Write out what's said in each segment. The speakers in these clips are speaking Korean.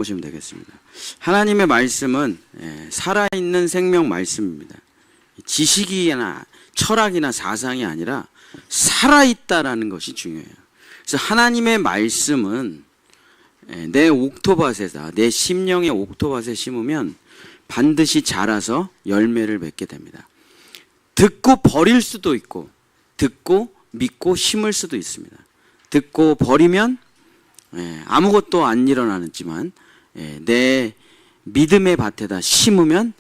보시면 되겠습니다. 하나님의 말씀은 살아있는 생명 말씀입니다. 지식이나 철학이나 사상이 아니라 살아있다라는 것이 중요해요. 그래서 하나님의 말씀은 내 옥토밭에다, 내 심령의 옥토밭에 심으면 반드시 자라서 열매를 맺게 됩니다. 듣고 버릴 수도 있고, 듣고 믿고 심을 수도 있습니다. 듣고 버리면 아무것도 안 일어나지만 내 믿음의 밭에다 심으면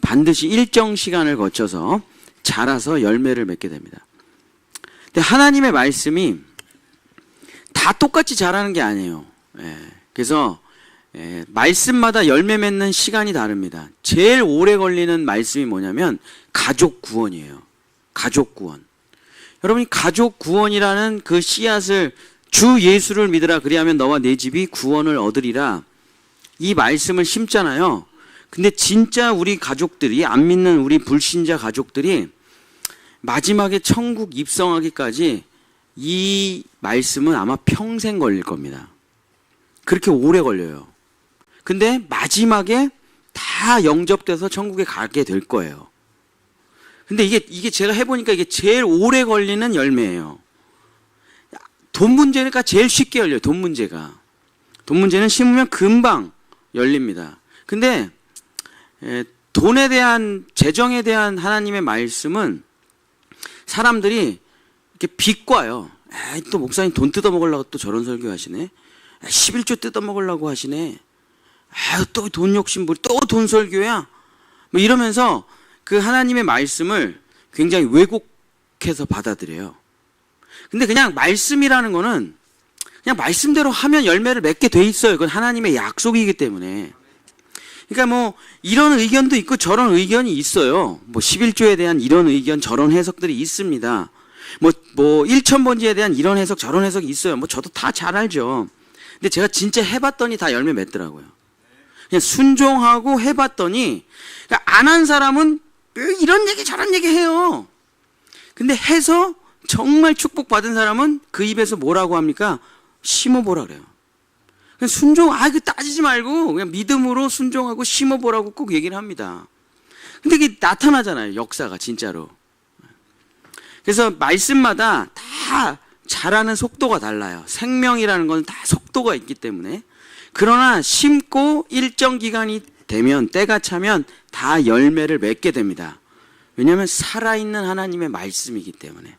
반드시 일정 시간을 거쳐서 자라서 열매를 맺게 됩니다. 근데 하나님의 말씀이 다 똑같이 자라는 게 아니에요. 그래서 말씀마다 열매 맺는 시간이 다릅니다. 제일 오래 걸리는 말씀이 뭐냐면 가족 구원이에요. 가족 구원. 여러분이 가족 구원이라는 그 씨앗을 주 예수를 믿으라 그리하면 너와 내 집이 구원을 얻으리라, 이 말씀을 심잖아요. 근데 진짜 우리 가족들이, 안 믿는 우리 불신자 가족들이 마지막에 천국 입성하기까지 이 말씀은 아마 평생 걸릴 겁니다. 그렇게 오래 걸려요. 근데 마지막에 다 영접돼서 천국에 가게 될 거예요. 근데 이게 제가 해보니까 이게 제일 오래 걸리는 열매예요. 돈 문제니까 제일 쉽게 열려요. 돈 문제가. 돈 문제는 심으면 금방 열립니다. 근데 돈에 대한, 재정에 대한 하나님의 말씀은 사람들이 이렇게 비꼬아요. 또 목사님 돈 뜯어먹으려고 또 저런 설교 하시네. 11조 뜯어먹으려고 하시네. 또 돈 욕심부리, 또 돈 설교야. 뭐 이러면서 그 하나님의 말씀을 굉장히 왜곡해서 받아들여요. 근데 그냥 말씀이라는 거는 그냥 말씀대로 하면 열매를 맺게 돼 있어요. 그건 하나님의 약속이기 때문에. 그러니까 뭐 이런 의견도 있고 저런 의견이 있어요. 뭐 11조에 대한 이런 의견, 저런 해석들이 있습니다. 뭐 1000번지에 대한 이런 해석, 저런 해석이 있어요. 뭐 저도 다 잘 알죠. 근데 제가 진짜 해봤더니 다 열매 맺더라고요. 그냥 순종하고 해봤더니, 그러니까 안 한 사람은 이런 얘기 저런 얘기 해요. 근데 해서 정말 축복받은 사람은 그 입에서 뭐라고 합니까? 심어보라 그래요. 그냥 순종, 그 따지지 말고 그냥 믿음으로 순종하고 심어보라고 꼭 얘기를 합니다. 근데 이게 나타나잖아요. 역사가 진짜로. 그래서 말씀마다 다 자라는 속도가 달라요. 생명이라는 건 다 속도가 있기 때문에. 그러나 심고 일정 기간이 되면, 때가 차면 다 열매를 맺게 됩니다. 왜냐하면 살아있는 하나님의 말씀이기 때문에.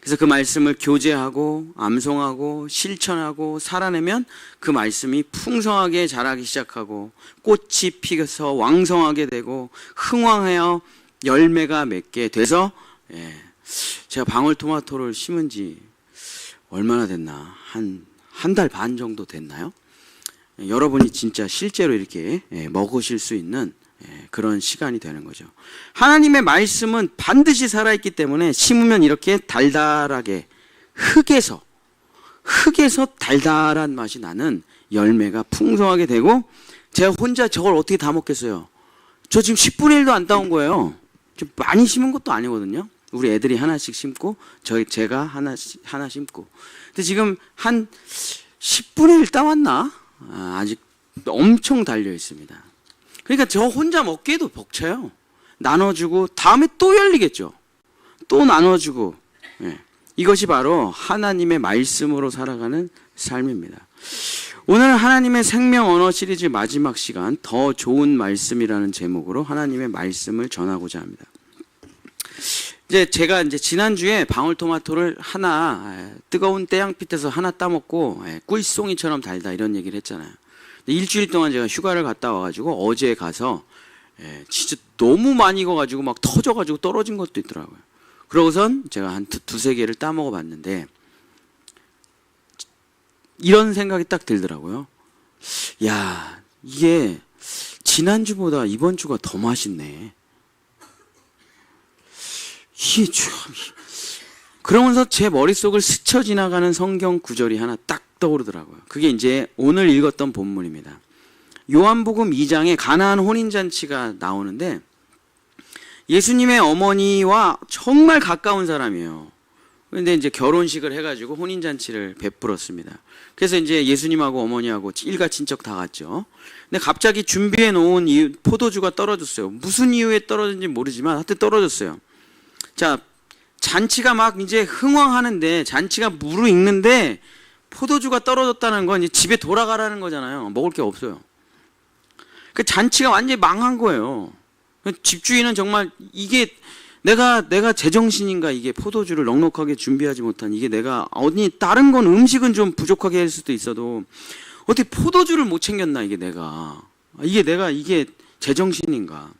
그래서 그 말씀을 교제하고 암송하고 실천하고 살아내면 그 말씀이 풍성하게 자라기 시작하고 꽃이 피어서 왕성하게 되고 흥황하여 열매가 맺게 돼서, 제가 방울토마토를 심은 지 얼마나 됐나? 한 달 반 정도 됐나요? 여러분이 진짜 실제로 이렇게 먹으실 수 있는 그런 시간이 되는 거죠. 하나님의 말씀은 반드시 살아있기 때문에 심으면 이렇게 달달하게 흙에서 달달한 맛이 나는 열매가 풍성하게 되고, 제가 혼자 저걸 어떻게 다 먹겠어요? 저 지금 10분의 1도 안 따온 거예요. 좀 많이 심은 것도 아니거든요. 우리 애들이 하나씩 심고 제가 하나 심고. 근데 지금 한 10분의 1 따왔나? 아직 엄청 달려 있습니다. 그러니까 저 혼자 먹기에도 벅차요. 나눠주고 다음에 또 열리겠죠. 또 나눠주고. 이것이 바로 하나님의 말씀으로 살아가는 삶입니다. 오늘 하나님의 생명 언어 시리즈 마지막 시간, 더 좋은 말씀이라는 제목으로 하나님의 말씀을 전하고자 합니다. 제가 지난주에 방울토마토를 하나 뜨거운 태양빛에서 하나 따먹고 꿀송이처럼 달다 이런 얘기를 했잖아요. 일주일 동안 제가 휴가를 갔다 와가지고 어제 가서 진짜 너무 많이 익어가지고 막 터져가지고 떨어진 것도 있더라고요. 그러고선 제가 한 두세 개를 따먹어 봤는데 이런 생각이 딱 들더라고요. 야, 이게 지난주보다 이번 주가 더 맛있네. 이게 참. 그러면서 제 머릿속을 스쳐 지나가는 성경 구절이 하나 딱 떠오르더라고요. 그게 이제 오늘 읽었던 본문입니다. 요한복음 2장에 가나안 혼인잔치가 나오는데 예수님의 어머니와 정말 가까운 사람이에요. 근데 이제 결혼식을 해가지고 혼인잔치를 베풀었습니다. 그래서 이제 예수님하고 어머니하고 일가 친척 다 갔죠. 근데 갑자기 준비해 놓은 포도주가 떨어졌어요. 무슨 이유에 떨어졌는지 모르지만 하여튼 떨어졌어요. 자, 잔치가 막 이제 흥황하는데, 잔치가 무르익는데 포도주가 떨어졌다는 건 이제 집에 돌아가라는 거잖아요. 먹을 게 없어요. 그 잔치가 완전히 망한 거예요. 집주인은 정말 이게 내가 제정신인가, 이게 포도주를 넉넉하게 준비하지 못한, 이게 내가 어디 다른 건 음식은 좀 부족하게 할 수도 있어도 어떻게 포도주를 못 챙겼나, 이게 내가 이게 제정신인가.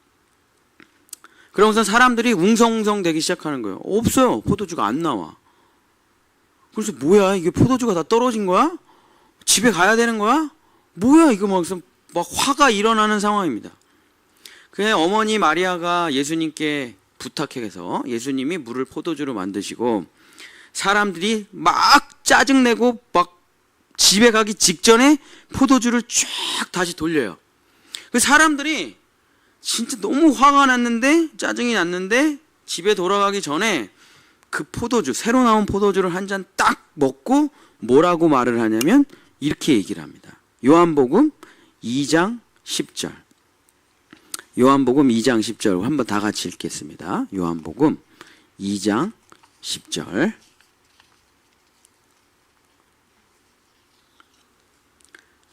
그러면서 사람들이 웅성웅성 되기 시작하는 거예요. 없어요. 포도주가 안 나와. 그래서 뭐야, 이게 포도주가 다 떨어진 거야? 집에 가야 되는 거야? 뭐야 이거, 막 화가 일어나는 상황입니다. 그래 어머니 마리아가 예수님께 부탁해서 예수님이 물을 포도주로 만드시고, 사람들이 막 짜증내고 막 집에 가기 직전에 포도주를 쫙 다시 돌려요. 그 사람들이 진짜 너무 화가 났는데, 짜증이 났는데, 집에 돌아가기 전에 그 포도주, 새로 나온 포도주를 한 잔 딱 먹고 뭐라고 말을 하냐면 이렇게 얘기를 합니다. 요한복음 2장 10절. 요한복음 2장 10절 한번 다 같이 읽겠습니다. 요한복음 2장 10절.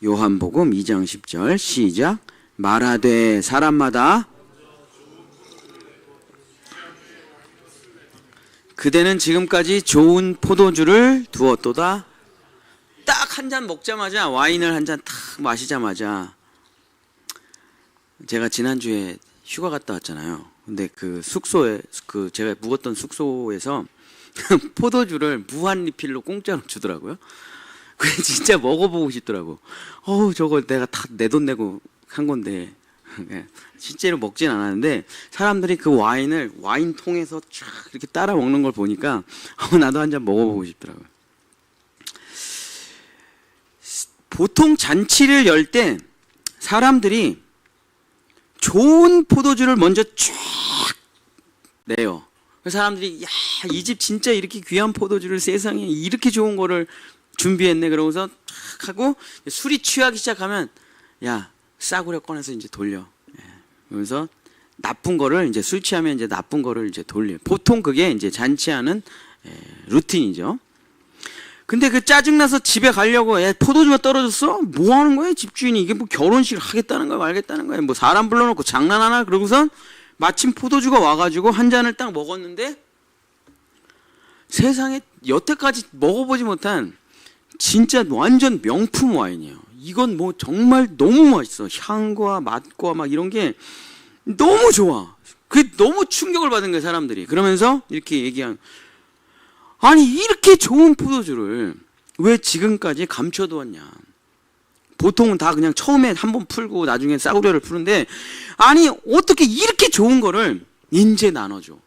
요한복음 2장 10절 시작. 말하되 사람마다 그대는 지금까지 좋은 포도주를 두었도다. 딱 한 잔 먹자마자, 와인을 한 잔 탁 마시자마자, 제가 지난주에 휴가 갔다 왔잖아요. 근데 그 숙소에, 그 제가 묵었던 숙소에서 포도주를 무한 리필로 공짜로 주더라고요. 그게 진짜 먹어보고 싶더라고. 저거 내가 다 내 돈 내고 한 건데. 실제로 먹진 않았는데 사람들이 그 와인을 와인통에서 쫙 이렇게 따라 먹는 걸 보니까 나도 한 잔 먹어보고 싶더라고요. 보통 잔치를 열 때 사람들이 좋은 포도주를 먼저 쫙 내요. 그 사람들이 야, 이 집 진짜 이렇게 귀한 포도주를 세상에 이렇게 좋은 거를 준비했네. 그러고서 쫙 하고 술이 취하기 시작하면 야, 싸구려 꺼내서 이제 돌려. 그러면서 나쁜 거를 이제 술 취하면 이제 나쁜 거를 이제 돌려. 보통 그게 이제 잔치하는 루틴이죠. 근데 그 짜증나서 집에 가려고, 포도주가 떨어졌어? 뭐 하는 거야? 집주인이 이게 뭐 결혼식을 하겠다는 거야, 말겠다는 거야? 뭐 사람 불러놓고 장난하나? 그러고선 마침 포도주가 와가지고 한 잔을 딱 먹었는데 세상에 여태까지 먹어보지 못한 진짜 완전 명품 와인이에요. 이건 뭐 정말 너무 맛있어. 향과 맛과 막 이런 게 너무 좋아. 그게 너무 충격을 받은 거예요, 사람들이. 그러면서 이렇게 얘기한, 아니 이렇게 좋은 포도주를 왜 지금까지 감춰두었냐. 보통은 다 그냥 처음에 한번 풀고 나중에 싸구려를 푸는데, 아니 어떻게 이렇게 좋은 거를 인제 나눠줘.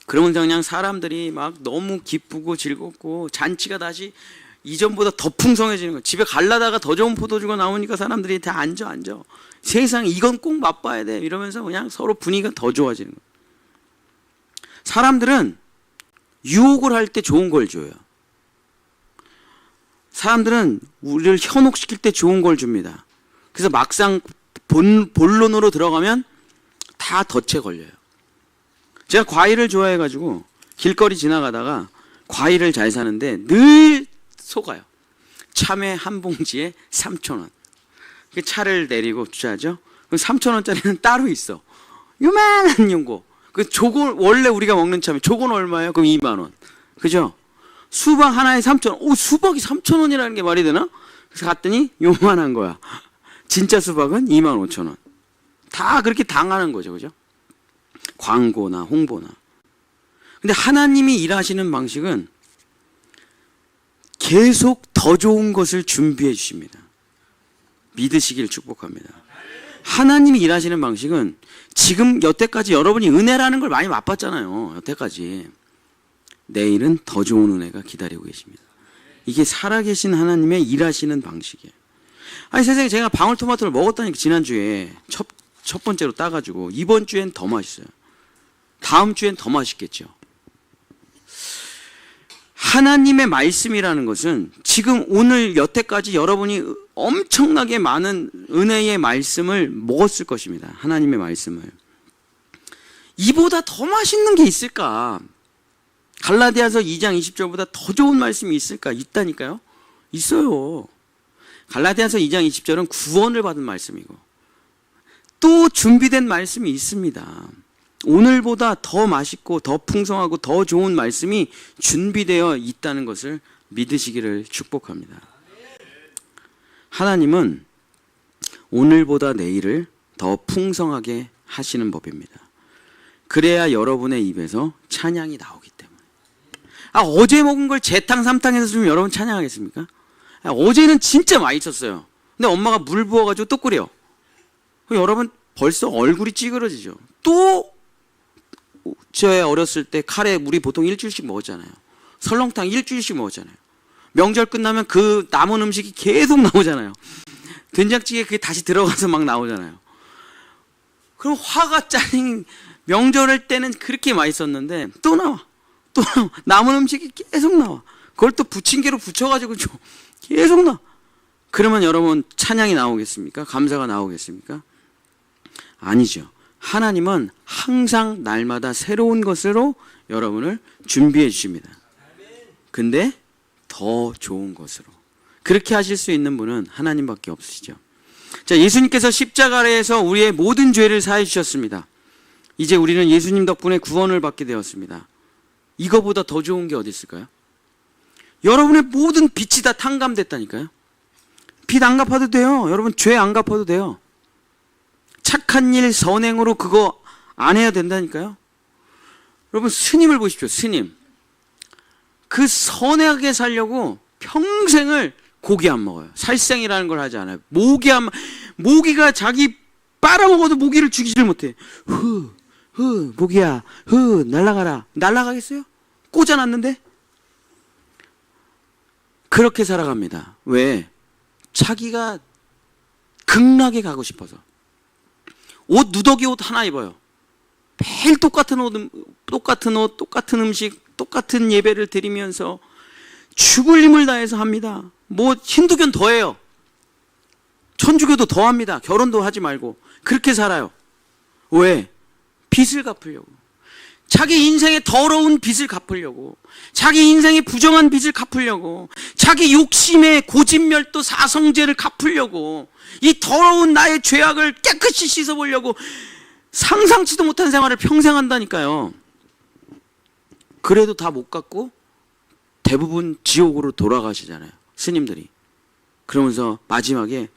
그러면서 그냥 사람들이 막 너무 기쁘고 즐겁고 잔치가 다시 이전보다 더 풍성해지는 거예요. 집에 갈라다가 더 좋은 포도주가 나오니까 사람들이 다 앉아. 세상에 이건 꼭 맛봐야 돼. 이러면서 그냥 서로 분위기가 더 좋아지는 거예요. 사람들은 유혹을 할 때 좋은 걸 줘요. 사람들은 우리를 현혹시킬 때 좋은 걸 줍니다. 그래서 막상 본론으로 들어가면 다 덫에 걸려요. 제가 과일을 좋아해가지고 길거리 지나가다가 과일을 잘 사는데 늘 속아요. 참외 한 봉지에 3,000원. 그 차를 내리고 주차하죠. 그럼 3,000원짜리는 따로 있어. 요만한 용고. 그 조건, 원래 우리가 먹는 참외 조건 얼마예요? 그럼 2만 원. 그죠? 수박 하나에 3,000원. 오, 수박이 3,000원이라는 게 말이 되나? 그래서 갔더니 요만한 거야. 진짜 수박은 25,000원. 다 그렇게 당하는 거죠. 그죠? 광고나 홍보나. 근데 하나님이 일하시는 방식은 계속 더 좋은 것을 준비해 주십니다. 믿으시길 축복합니다. 하나님이 일하시는 방식은 지금 여태까지 여러분이 은혜라는 걸 많이 맛봤잖아요. 여태까지. 내일은 더 좋은 은혜가 기다리고 계십니다. 이게 살아계신 하나님의 일하시는 방식이에요. 아니 세상에 제가 방울토마토를 먹었다니까 지난주에 첫 번째로 따가지고 이번 주엔 더 맛있어요. 다음 주엔 더 맛있겠죠. 하나님의 말씀이라는 것은 지금 오늘 여태까지 여러분이 엄청나게 많은 은혜의 말씀을 먹었을 것입니다. 하나님의 말씀을. 이보다 더 맛있는 게 있을까? 갈라디아서 2장 20절보다 더 좋은 말씀이 있을까? 있다니까요. 있어요. 갈라디아서 2장 20절은 구원을 받은 말씀이고 또 준비된 말씀이 있습니다. 오늘보다 더 맛있고 더 풍성하고 더 좋은 말씀이 준비되어 있다는 것을 믿으시기를 축복합니다. 하나님은 오늘보다 내일을 더 풍성하게 하시는 법입니다. 그래야 여러분의 입에서 찬양이 나오기 때문에. 어제 먹은 걸 재탕 삼탕해서 좀 여러분 찬양하겠습니까? 어제는 진짜 맛있었어요. 근데 엄마가 물 부어가지고 또 끓여. 여러분 벌써 얼굴이 찌그러지죠. 또 제 어렸을 때 카레 우리 보통 일주일씩 먹었잖아요. 설렁탕 일주일씩 먹었잖아요. 명절 끝나면 그 남은 음식이 계속 나오잖아요. 된장찌개 그게 다시 들어가서 막 나오잖아요. 그럼 화가 짜증. 명절할 때는 그렇게 맛있었는데 또 나와. 또 나와. 남은 음식이 계속 나와. 그걸 또 부침개로 부쳐가지고 줘. 계속 나와. 그러면 여러분 찬양이 나오겠습니까? 감사가 나오겠습니까? 아니죠. 하나님은 항상 날마다 새로운 것으로 여러분을 준비해 주십니다. 근데 더 좋은 것으로. 그렇게 하실 수 있는 분은 하나님밖에 없으시죠. 자, 예수님께서 십자가 아래에서 우리의 모든 죄를 사해 주셨습니다. 이제 우리는 예수님 덕분에 구원을 받게 되었습니다. 이거보다 더 좋은 게 어디 있을까요? 여러분의 모든 빚이 다 탕감됐다니까요. 빚 안 갚아도 돼요. 여러분 죄 안 갚아도 돼요. 착한 일 선행으로 그거 안 해야 된다니까요. 여러분 스님을 보십시오. 스님. 그 선하게 살려고 평생을 고기 안 먹어요. 살생이라는 걸 하지 않아요. 모기가 자기 빨아먹어도 모기를 죽이질 못해. 모기야, 날아가라. 날아가겠어요? 꽂아놨는데? 그렇게 살아갑니다. 왜? 자기가 극락에 가고 싶어서. 누더기 옷 하나 입어요. 매일 똑같은 옷, 똑같은 음식, 똑같은 예배를 드리면서 죽을 힘을 다해서 합니다. 힌두교는 더해요. 천주교도 더합니다. 결혼도 하지 말고. 그렇게 살아요. 왜? 빚을 갚으려고. 자기 인생의 더러운 빚을 갚으려고. 자기 인생의 부정한 빚을 갚으려고. 자기 욕심의 고진멸도 사성죄를 갚으려고. 이 더러운 나의 죄악을 깨끗이 씻어보려고 상상치도 못한 생활을 평생 한다니까요. 그래도 다 못 갚고 대부분 지옥으로 돌아가시잖아요. 스님들이. 그러면서 마지막에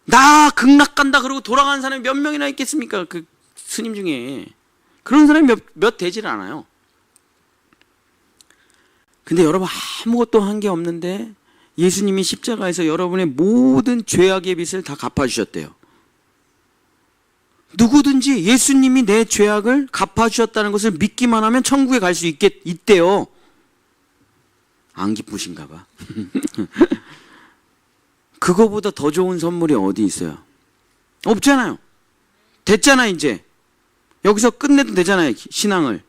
나 극락 간다 그러고 돌아가는 사람이 몇 명이나 있겠습니까? 그 스님 중에. 그런 사람이 몇 되질 않아요. 근데 여러분 아무것도 한 게 없는데 예수님이 십자가에서 여러분의 모든 죄악의 빚을 다 갚아주셨대요. 누구든지 예수님이 내 죄악을 갚아주셨다는 것을 믿기만 하면 천국에 갈 수 있대요. 안 기쁘신가 봐. 그거보다 더 좋은 선물이 어디 있어요? 없잖아요. 됐잖아 이제. 여기서 끝내도 되잖아요. 신앙을.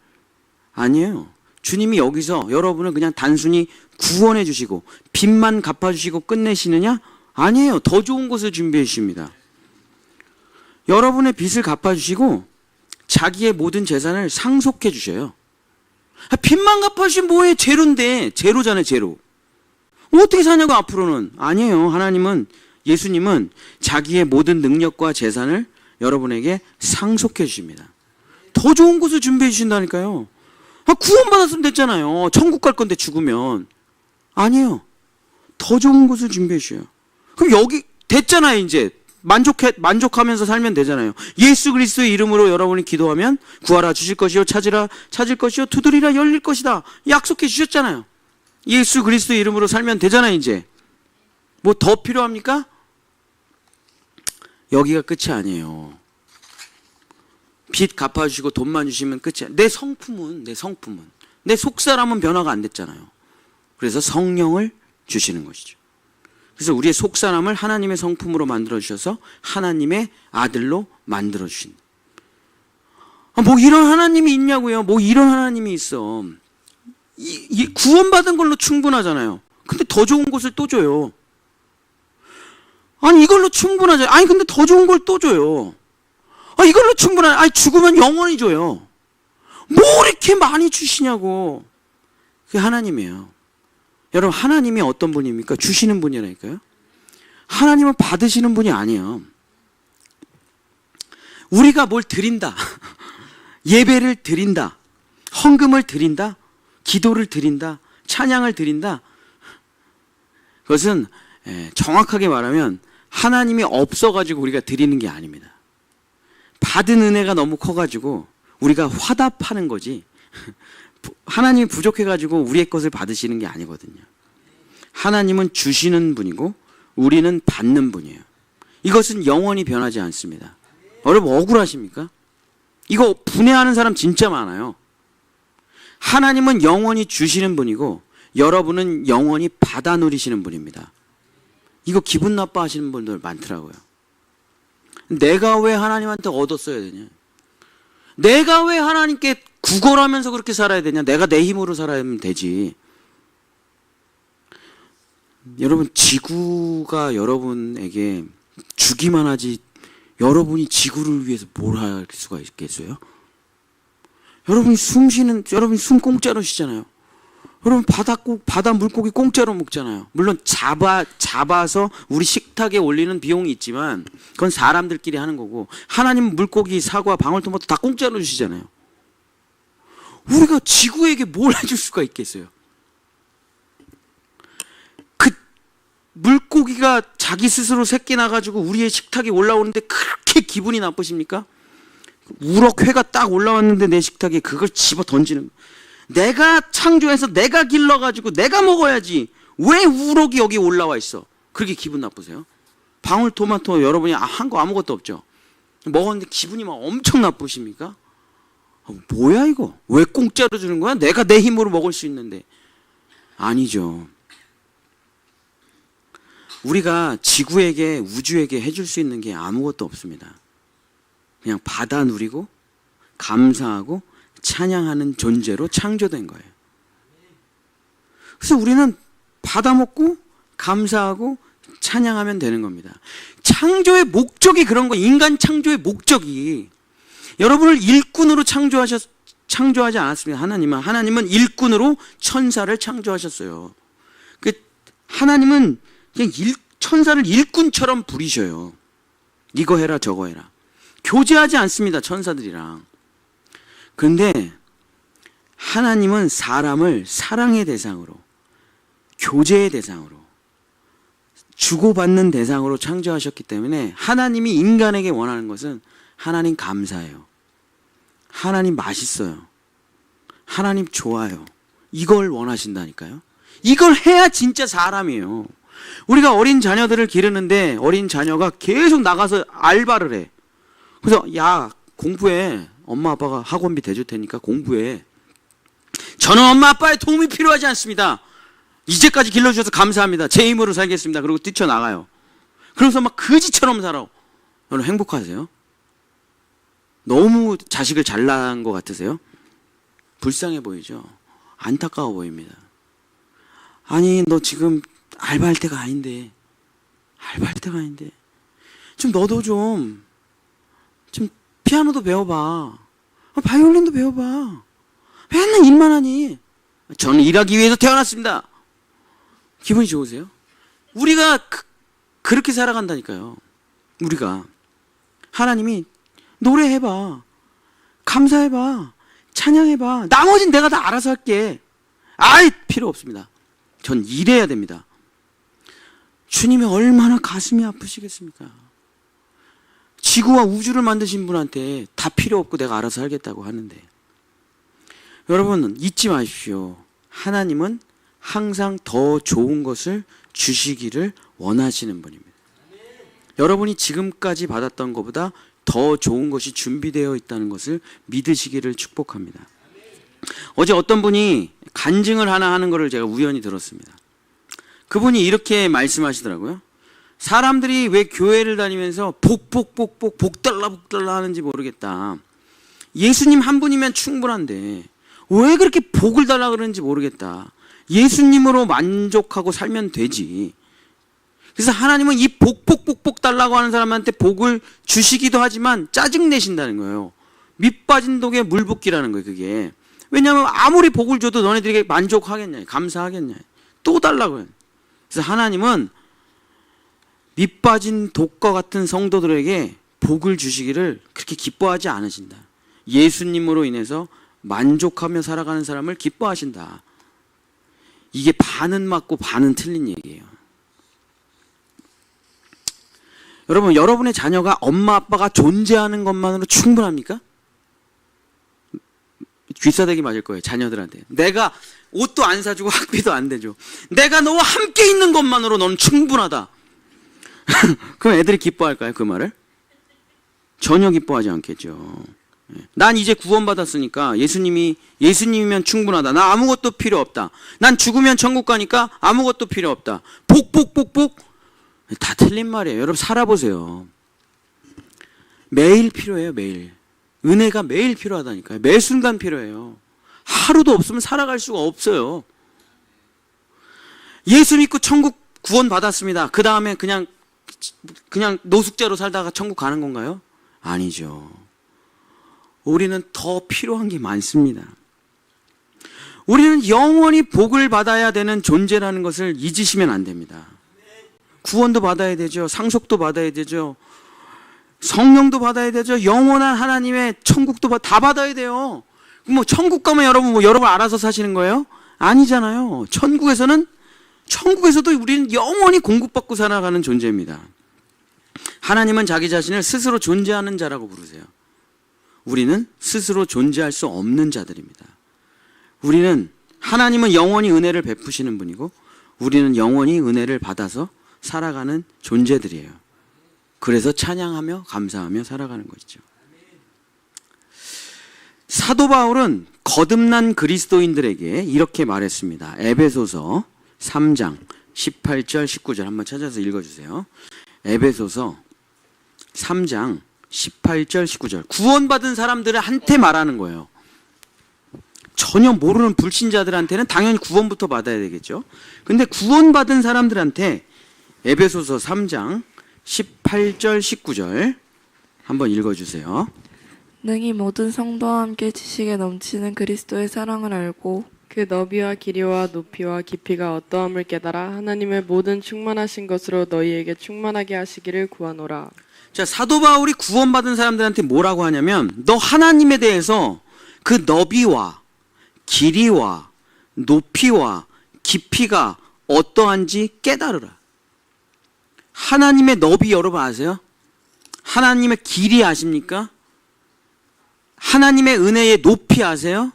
아니에요. 주님이 여기서 여러분을 그냥 단순히 구원해 주시고 빚만 갚아주시고 끝내시느냐? 아니에요. 더 좋은 것을 준비해 주십니다. 여러분의 빚을 갚아주시고 자기의 모든 재산을 상속해 주셔요. 빚만 갚아주시면 뭐해? 제로인데. 제로잖아요. 제로. 어떻게 사냐고 앞으로는. 아니에요. 예수님은 자기의 모든 능력과 재산을 여러분에게 상속해 주십니다. 더 좋은 것을 준비해 주신다니까요. 구원받았으면 됐잖아요. 천국 갈 건데 죽으면. 아니에요. 더 좋은 것을 준비해 주셔요. 그럼 여기 됐잖아요. 이제 만족하면서 살면 되잖아요. 예수 그리스도의 이름으로 여러분이 기도하면 구하라 주실 것이요 찾을 것이요 두드리라 열릴 것이다. 약속해 주셨잖아요. 예수 그리스도의 이름으로 살면 되잖아요. 이제 뭐 더 필요합니까? 여기가 끝이 아니에요. 빚 갚아주시고 돈만 주시면 끝이야. 내 성품은 내 속사람은 변화가 안 됐잖아요. 그래서 성령을 주시는 것이죠. 그래서 우리의 속사람을 하나님의 성품으로 만들어주셔서 하나님의 아들로 만들어주신. 뭐 이런 하나님이 있냐고요. 뭐 이런 하나님이 있어. 이 구원받은 걸로 충분하잖아요. 근데 더 좋은 것을 또 줘요. 아니 이걸로 충분하죠. 아니 근데 더 좋은 걸 또 줘요. 아 이걸로 충분하죠. 아니 죽으면 영원히 줘요. 뭐 이렇게 많이 주시냐고. 그게 하나님이에요. 여러분 하나님이 어떤 분입니까? 주시는 분이라니까요. 하나님은 받으시는 분이 아니에요. 우리가 뭘 드린다. 예배를 드린다. 헌금을 드린다. 기도를 드린다. 찬양을 드린다. 그것은 정확하게 말하면 하나님이 없어가지고 우리가 드리는 게 아닙니다. 받은 은혜가 너무 커가지고 우리가 화답하는 거지 하나님이 부족해가지고 우리의 것을 받으시는 게 아니거든요. 하나님은 주시는 분이고 우리는 받는 분이에요. 이것은 영원히 변하지 않습니다. 여러분 억울하십니까? 이거 분해하는 사람 진짜 많아요. 하나님은 영원히 주시는 분이고 여러분은 영원히 받아 누리시는 분입니다. 이거 기분 나빠하시는 분들 많더라고요. 내가 왜 하나님한테 얻었어야 되냐? 내가 왜 하나님께 구걸하면서 그렇게 살아야 되냐? 내가 내 힘으로 살아야면 되지. 여러분 지구가 여러분에게 주기만 하지 여러분이 지구를 위해서 뭘 할 수가 있겠어요? 여러분이 숨 공짜로 쉬잖아요. 여러분 바다 물고기 공짜로 먹잖아요. 물론 잡아서 우리 식탁에 올리는 비용이 있지만 그건 사람들끼리 하는 거고 하나님은 물고기, 사과, 방울토마토 다 공짜로 주시잖아요. 우리가 지구에게 뭘 해줄 수가 있겠어요? 그 물고기가 자기 스스로 새끼 나가지고 우리의 식탁에 올라오는데 그렇게 기분이 나쁘십니까? 우럭 회가 딱 올라왔는데 내 식탁에 그걸 집어 던지는 내가 창조해서 내가 길러가지고 내가 먹어야지 왜 우럭이 여기 올라와 있어? 그렇게 기분 나쁘세요? 방울토마토 여러분이 한 거 아무것도 없죠? 먹었는데 기분이 막 엄청 나쁘십니까? 뭐야 이거? 왜 공짜로 주는 거야? 내가 내 힘으로 먹을 수 있는데. 아니죠. 우리가 지구에게 우주에게 해줄 수 있는 게 아무것도 없습니다. 그냥 받아 누리고 감사하고 찬양하는 존재로 창조된 거예요. 그래서 우리는 받아 먹고 감사하고 찬양하면 되는 겁니다. 창조의 목적이 그런 거예요. 인간 창조의 목적이 여러분을 일꾼으로 창조하지 않았습니다. 하나님은 일꾼으로 천사를 창조하셨어요. 하나님은 그냥 천사를 일꾼처럼 부리셔요. 이거 해라 저거 해라. 교제하지 않습니다. 천사들이랑. 그런데 하나님은 사람을 사랑의 대상으로, 교제의 대상으로, 주고받는 대상으로 창조하셨기 때문에 하나님이 인간에게 원하는 것은 하나님 감사해요. 하나님 맛있어요. 하나님 좋아요. 이걸 원하신다니까요. 이걸 해야 진짜 사람이에요. 우리가 어린 자녀들을 기르는데 어린 자녀가 계속 나가서 알바를 해. 그래서 야 공부해. 엄마 아빠가 학원비 대줄 테니까 공부해. 저는 엄마 아빠의 도움이 필요하지 않습니다. 이제까지 길러주셔서 감사합니다. 제 힘으로 살겠습니다. 그리고 뛰쳐나가요. 그러면서 막 거지처럼 살아. 여러분 행복하세요? 너무 자식을 잘 낳은 것 같으세요? 불쌍해 보이죠? 안타까워 보입니다. 아니 너 지금 알바할 때가 아닌데 좀 너도 좀 피아노도 배워봐. 바이올린도 배워봐. 맨날 일만 하니. 저는 일하기 위해서 태어났습니다. 기분이 좋으세요? 우리가 그렇게 살아간다니까요. 우리가 하나님이 노래해봐, 감사해봐, 찬양해봐. 나머지는 내가 다 알아서 할게. 아이 필요 없습니다. 전 일해야 됩니다. 주님이 얼마나 가슴이 아프시겠습니까? 지구와 우주를 만드신 분한테 다 필요 없고 내가 알아서 하겠다고 하는데, 여러분 잊지 마십시오. 하나님은 항상 더 좋은 것을 주시기를 원하시는 분입니다. 여러분이 지금까지 받았던 것보다 더 좋은 것이 준비되어 있다는 것을 믿으시기를 축복합니다. 어제 어떤 분이 간증을 하나 하는 것을 제가 우연히 들었습니다. 그분이 이렇게 말씀하시더라고요. 사람들이 왜 교회를 다니면서 복 달라 하는지 모르겠다. 예수님 한 분이면 충분한데 왜 그렇게 복을 달라 그러는지 모르겠다. 예수님으로 만족하고 살면 되지. 그래서 하나님은 이 복 달라고 하는 사람한테 복을 주시기도 하지만 짜증 내신다는 거예요. 밑 빠진 독에 물 붓기라는 거예요, 그게. 왜냐하면 아무리 복을 줘도 너네들에게 만족하겠냐, 감사하겠냐. 또 달라고요. 그래서 하나님은 밑 빠진 독과 같은 성도들에게 복을 주시기를 그렇게 기뻐하지 않으신다. 예수님으로 인해서 만족하며 살아가는 사람을 기뻐하신다. 이게 반은 맞고 반은 틀린 얘기예요. 여러분, 여러분의 자녀가 엄마 아빠가 존재하는 것만으로 충분합니까? 귀싸대기 맞을 거예요, 자녀들한테. 내가 옷도 안 사주고 학비도 안 대줘. 내가 너와 함께 있는 것만으로 너는 충분하다. 그럼 애들이 기뻐할까요, 그 말을? 전혀 기뻐하지 않겠죠. 난 이제 구원받았으니까 예수님이면 충분하다. 나 아무것도 필요 없다. 난 죽으면 천국 가니까 아무것도 필요 없다. 복. 다 틀린 말이에요. 여러분, 살아보세요. 매일 필요해요, 매일. 은혜가 매일 필요하다니까요. 매 순간 필요해요. 하루도 없으면 살아갈 수가 없어요. 예수 믿고 천국 구원 받았습니다. 그 다음에 그냥 노숙자로 살다가 천국 가는 건가요? 아니죠. 우리는 더 필요한 게 많습니다. 우리는 영원히 복을 받아야 되는 존재라는 것을 잊으시면 안 됩니다. 구원도 받아야 되죠. 상속도 받아야 되죠. 성령도 받아야 되죠. 영원한 하나님의 천국도 다 받아야 돼요. 뭐 천국 가면 여러분 알아서 사시는 거예요? 아니잖아요. 천국에서도 우리는 영원히 공급받고 살아가는 존재입니다. 하나님은 자기 자신을 스스로 존재하는 자라고 부르세요. 우리는 스스로 존재할 수 없는 자들입니다. 하나님은 영원히 은혜를 베푸시는 분이고 우리는 영원히 은혜를 받아서 살아가는 존재들이에요. 그래서 찬양하며 감사하며 살아가는 것이죠. 사도 바울은 거듭난 그리스도인들에게 이렇게 말했습니다. 에베소서 3장 18절 19절 한번 찾아서 읽어주세요. 에베소서 3장 18절 19절. 구원받은 사람들한테 말하는 거예요. 전혀 모르는 불신자들한테는 당연히 구원부터 받아야 되겠죠. 근데 구원받은 사람들한테 에베소서 3장 18절 19절 한번 읽어주세요. 능히 모든 성도와 함께 지식에 넘치는 그리스도의 사랑을 알고 그 너비와 길이와 높이와 깊이가 어떠함을 깨달아 하나님의 모든 충만하신 것으로 너희에게 충만하게 하시기를 구하노라. 자, 사도 바울이 구원받은 사람들한테 뭐라고 하냐면 너 하나님에 대해서 그 너비와 길이와 높이와 깊이가 어떠한지 깨달으라. 하나님의 너비 여러분 아세요? 하나님의 길이 아십니까? 하나님의 은혜의 높이 아세요?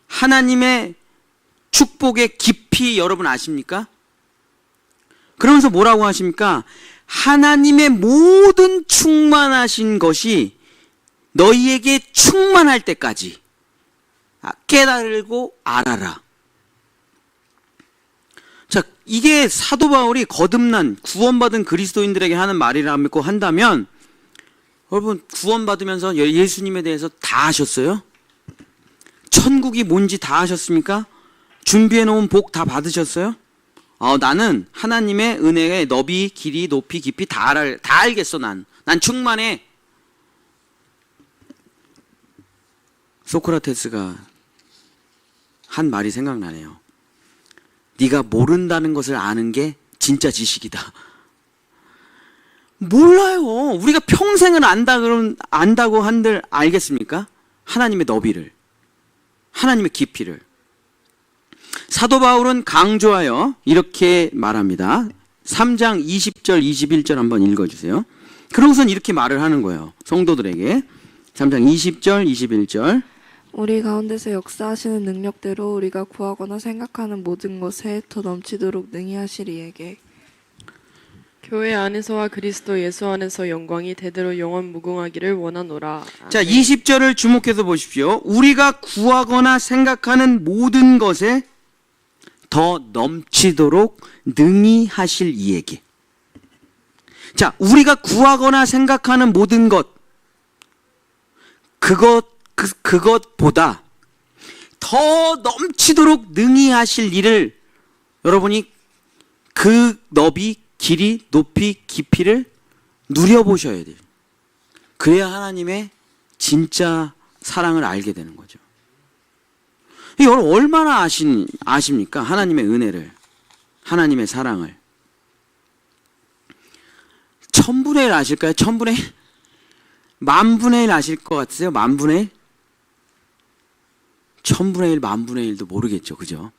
하나님의 축복의 깊이 여러분 아십니까? 그러면서 뭐라고 하십니까? 하나님의 모든 충만하신 것이 너희에게 충만할 때까지 깨달고 알아라. 자, 이게 사도 바울이 거듭난 구원받은 그리스도인들에게 하는 말이라고 한다면 여러분 구원받으면서 예수님에 대해서 다 아셨어요? 천국이 뭔지 다 아셨습니까? 준비해 놓은 복 다 받으셨어요? 나는 하나님의 은혜의 너비, 길이, 높이, 깊이 다 알겠어. 난 충만해. 소크라테스가 한 말이 생각나네요. 네가 모른다는 것을 아는 게 진짜 지식이다. 몰라요. 우리가 평생을 안다고 한들 알겠습니까? 하나님의 너비를, 하나님의 깊이를. 사도 바울은 강조하여 이렇게 말합니다. 3장 20절 21절 한번 읽어주세요. 그러고선 이렇게 말을 하는 거예요. 성도들에게 3장 20절 21절 우리 가운데서 역사하시는 능력대로 우리가 구하거나 생각하는 모든 것에 더 넘치도록 능히 하시리에게 교회 안에서와 그리스도 예수 안에서 영광이 대대로 영원 무궁하기를 원하노라. 아멘. 자, 20절을 주목해서 보십시오. 우리가 구하거나 생각하는 모든 것에 더 넘치도록 능히 하실 이에게. 자, 우리가 구하거나 생각하는 모든 것, 그것보다 더 넘치도록 능히 하실 일을 여러분이 그 너비, 길이, 높이, 깊이를 누려보셔야 돼요. 그래야 하나님의 진짜 사랑을 알게 되는 거죠. 여러분 얼마나 아십니까? 하나님의 은혜를, 하나님의 사랑을. 1000분의 1 아실까요? 1000분의 1? 10,000분의 1 아실 것 같으세요? 10,000분의 1? 1000분의 1, 10,000분의 1도 모르겠죠. 그죠?